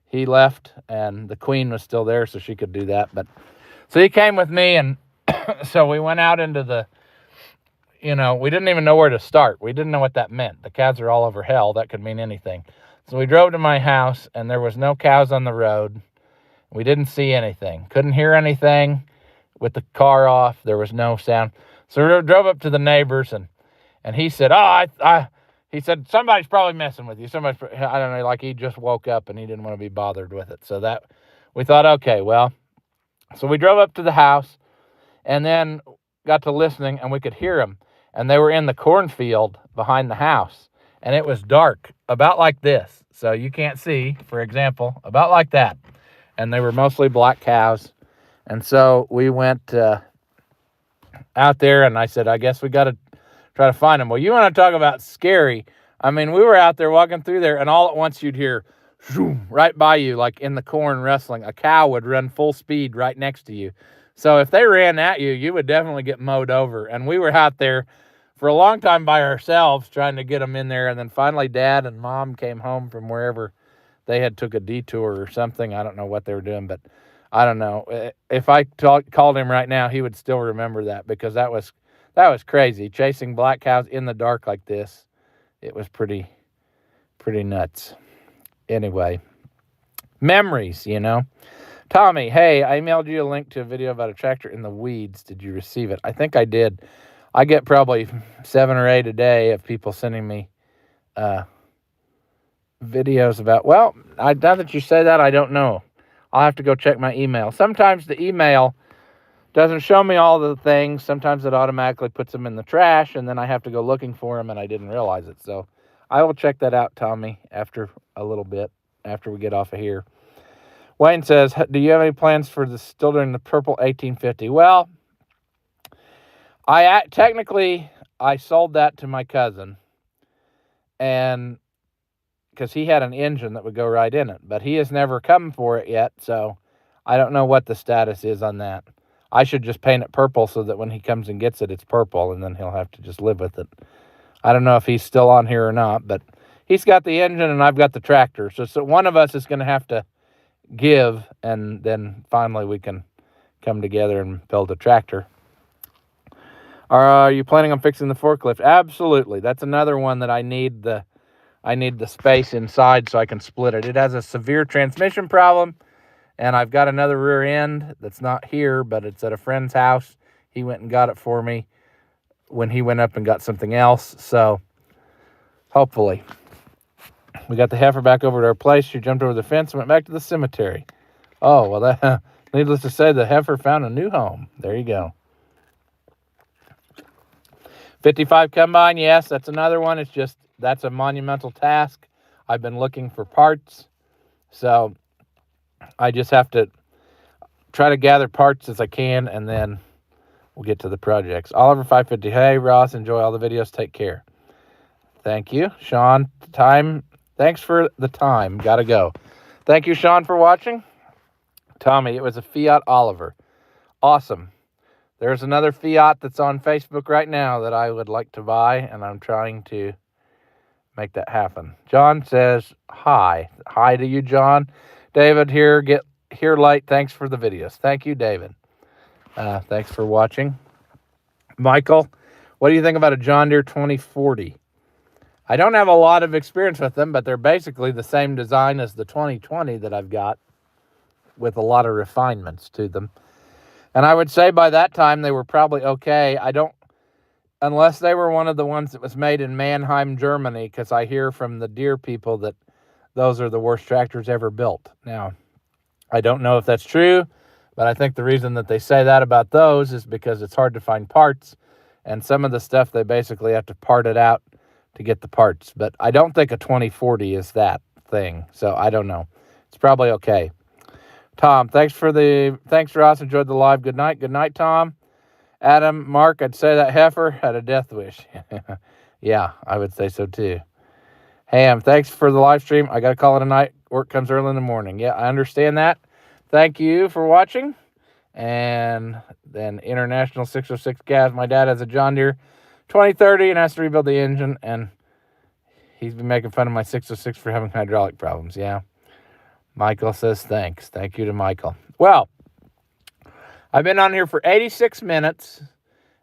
he left, and the queen was still there, so she could do that. But so he came with me, and so we went out into the, we didn't even know where to start. We didn't know what that meant. The cows are all over hell. That could mean anything. So we drove to my house, and there was no cows on the road. We didn't see anything. Couldn't hear anything with the car off. There was no sound. So we drove up to the neighbors, and he said, he said, "Somebody's probably messing with you. I don't know, like he just woke up and he didn't want to be bothered with it." So that we thought, okay, well, so we drove up to the house and then got to listening, and we could hear them. And they were in the cornfield behind the house, and it was dark, about like this. So you can't see, for example, about like that. And they were mostly black cows. And so we went out there, and I said, "I guess we got to try to find them." Well, you want to talk about scary. I mean, we were out there walking through there, and all at once you'd hear zoom, right by you, like in the corn rustling. A cow would run full speed right next to you. So if they ran at you, you would definitely get mowed over. And we were out there for a long time by ourselves trying to get them in there. And then finally Dad and Mom came home from wherever they had took a detour or something. I don't know what they were doing, but I don't know. If I called him right now, he would still remember that, because that was crazy. Chasing black cows in the dark like this. It was pretty nuts. Anyway, memories, Tommy, hey, I emailed you a link to a video about a tractor in the weeds. Did you receive it? I think I did. I get probably 7 or 8 a day of people sending me videos about, well, now that you say that, I don't know. I'll have to go check my email. Sometimes the email doesn't show me all the things. Sometimes it automatically puts them in the trash, and then I have to go looking for them, and I didn't realize it. So I will check that out, Tommy, after a little bit, after we get off of here. Wayne says, "Do you have any plans for still doing the purple 1850? Well, technically I sold that to my cousin, and because he had an engine that would go right in it, but he has never come for it yet, so I don't know what the status is on that. I should just paint it purple so that when he comes and gets it, it's purple, and then he'll have to just live with it. I don't know if he's still on here or not, but he's got the engine and I've got the tractor, so one of us is going to have to give, and then finally we can come together and build a tractor. Are you planning on fixing the forklift? Absolutely. That's another one that I need the space inside so I can split it. It has a severe transmission problem, and I've got another rear end that's not here, but it's at a friend's house. He went and got it for me when he went up and got something else. So hopefully. We got the heifer back over to our place. She jumped over the fence and went back to the cemetery. Oh, well, that needless to say, the heifer found a new home. There you go. 55 combine, yes, that's another one. It's just, that's a monumental task. I've been looking for parts. So I just have to try to gather parts as I can, and then we'll get to the projects. Oliver 550. Hey, Ross, enjoy all the videos. Take care. Thank you. Sean, thanks for the time. Gotta go. Thank you, Sean, for watching. Tommy, it was a Fiat Oliver. Awesome. There's another Fiat that's on Facebook right now that I would like to buy, and I'm trying to make that happen. John says, hi. Hi to you, John. David, get here late. Thanks for the videos. Thank you, David. Thanks for watching. Michael, what do you think about a John Deere 2040? I don't have a lot of experience with them, but they're basically the same design as the 2020 that I've got, with a lot of refinements to them. And I would say by that time they were probably okay. Unless they were one of the ones that was made in Mannheim, Germany, because I hear from the Deere people that those are the worst tractors ever built. Now, I don't know if that's true, but I think the reason that they say that about those is because it's hard to find parts, and some of the stuff they basically have to part it out to get the parts. But I don't think a 2040 is that thing, so I don't know. It's probably okay. Tom, thanks, Ross. Enjoyed the live. Good night. Good night, Tom. Adam, Mark, I'd say that heifer had a death wish. Yeah, I would say so too. Ham, thanks for the live stream. I got to call it a night. Work comes early in the morning. Yeah, I understand that. Thank you for watching. And then International 606 Gas. My dad has a John Deere 2030 and has to rebuild the engine. And he's been making fun of my 606 for having hydraulic problems. Yeah. Michael says thanks. Thank you to Michael. Well, I've been on here for 86 minutes,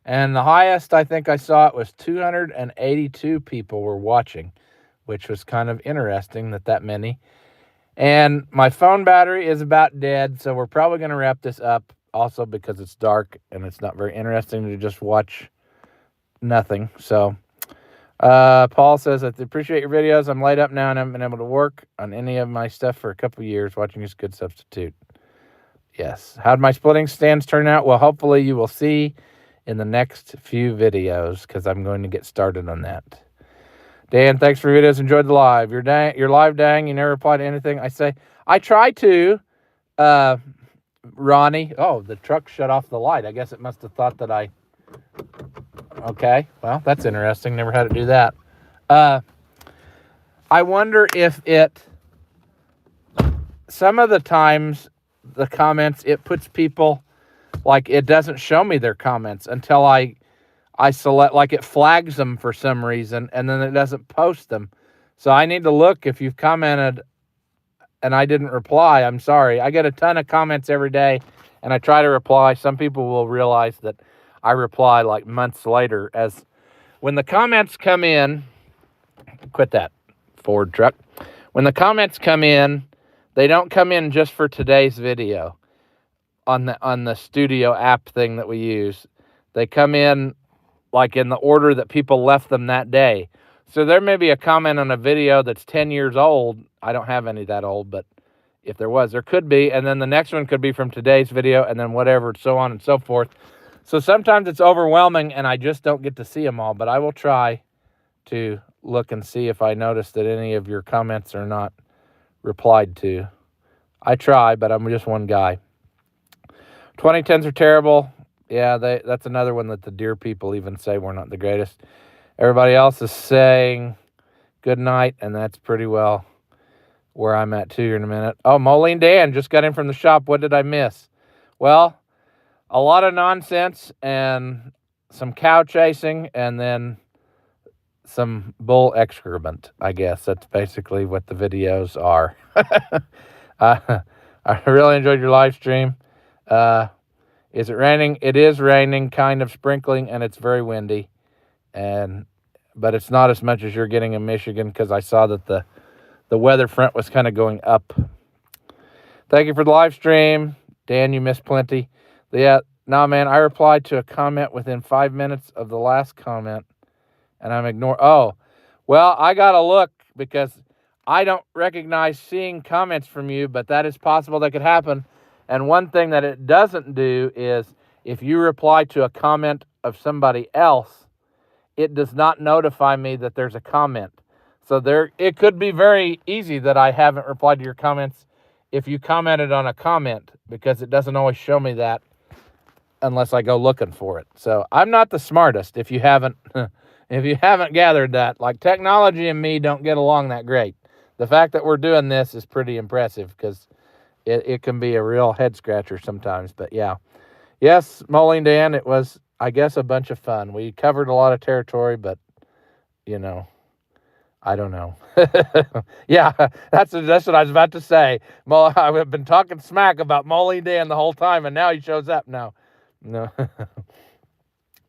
and the highest I think I saw it was 282 people were watching, which was kind of interesting that many. And my phone battery is about dead, so we're probably going to wrap this up, also because it's dark and it's not very interesting to just watch nothing. So Paul says, I appreciate your videos. I'm laid up now and haven't been able to work on any of my stuff for a couple of years. Watching is a good substitute. Yes. How'd my splitting stands turn out? Well, hopefully you will see in the next few videos, because I'm going to get started on that. Dan, thanks for your videos. Enjoyed the live. Your live, dang. You never reply to anything I say. I try to, Ronnie. Oh, the truck shut off the light. I guess it must have thought that I... Okay, well, that's interesting. Never had to do that. I wonder if some of the times, the comments, it puts people, like, it doesn't show me their comments until I select, like, it flags them for some reason, and then it doesn't post them. So I need to look if you've commented and I didn't reply. I'm sorry. I get a ton of comments every day, and I try to reply. Some people will realize that I reply like months later. As when the comments come in, quit that Ford truck. When the comments come in, they don't come in just for today's video on the studio app thing that we use. They come in like in the order that people left them that day. So there may be a comment on a video that's 10 years old. I don't have any that old, but if there was, there could be. And then the next one could be from today's video, and then whatever, so on and so forth. So sometimes it's overwhelming and I just don't get to see them all, but I will try to look and see if I notice that any of your comments are not replied to. I try, but I'm just one guy. 2010s are terrible. Yeah, that's another one that the Deere people even say we're not the greatest. Everybody else is saying good night, and that's pretty well where I'm at too here in a minute. Oh, Moline Dan just got in from the shop. What did I miss? Well, a lot of nonsense and some cow chasing, and then some bull excrement, I guess. That's basically what the videos are. I really enjoyed your live stream. Is it raining? It is raining, kind of sprinkling, and it's very windy. But it's not as much as you're getting in Michigan, because I saw that the weather front was kind of going up. Thank you for the live stream. Dan, you missed plenty. Yeah, no, man, I replied to a comment within 5 minutes of the last comment, and I'm ignoring. Oh, well, I got to look, because I don't recognize seeing comments from you, but that is possible that could happen. And one thing that it doesn't do is if you reply to a comment of somebody else, it does not notify me that there's a comment. So it could be very easy that I haven't replied to your comments if you commented on a comment, because it doesn't always show me that unless I go looking for it. So I'm not the smartest, if you haven't if you haven't gathered that. Like, technology and me don't get along that great. The fact that we're doing this is pretty impressive, because it can be a real head scratcher sometimes. But yeah. Yes, Moline Dan, it was, I guess, a bunch of fun. We covered a lot of territory, but I don't know. Yeah, that's what I was about to say. I've been talking smack about Moline Dan the whole time, and now he shows up. No.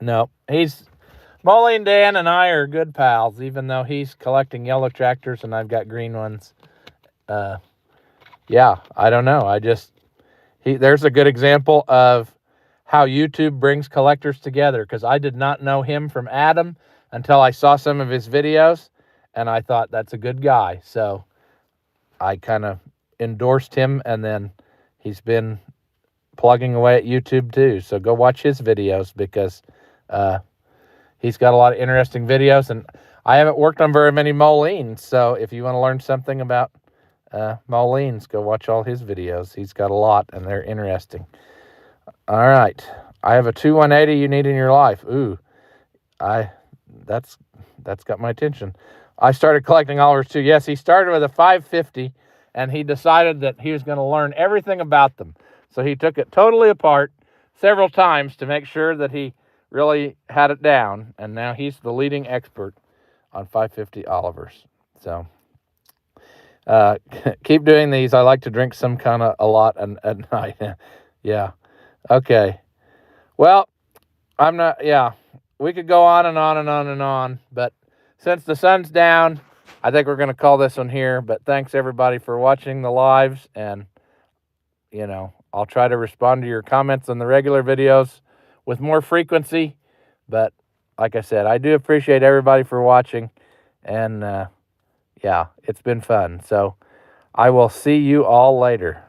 No, Moline Dan and I are good pals, even though he's collecting yellow tractors and I've got green ones. Yeah, I don't know. There's a good example of how YouTube brings collectors together, because I did not know him from Adam until I saw some of his videos, and I thought, that's a good guy. So I kind of endorsed him, and then he's been plugging away at YouTube too. So go watch his videos, because he's got a lot of interesting videos, and I haven't worked on very many Molines. So if you want to learn something about Molines, go watch all his videos. He's got a lot, and they're interesting. All right. I have a 2180 you need in your life. Ooh, that's got my attention. I started collecting Olivers too. Yes, he started with a 550, and he decided that he was going to learn everything about them. So he took it totally apart several times to make sure that he really had it down, and now he's the leading expert on 550 Olivers. So keep doing these. I like to drink some kind of a lot at night. Yeah. Okay. Well, we could go on and on and on and on, but since the sun's down, I think we're going to call this one here. But thanks everybody for watching the lives, and I'll try to respond to your comments on the regular videos with more frequency. But like I said, I do appreciate everybody for watching, and yeah, it's been fun. So I will see you all later.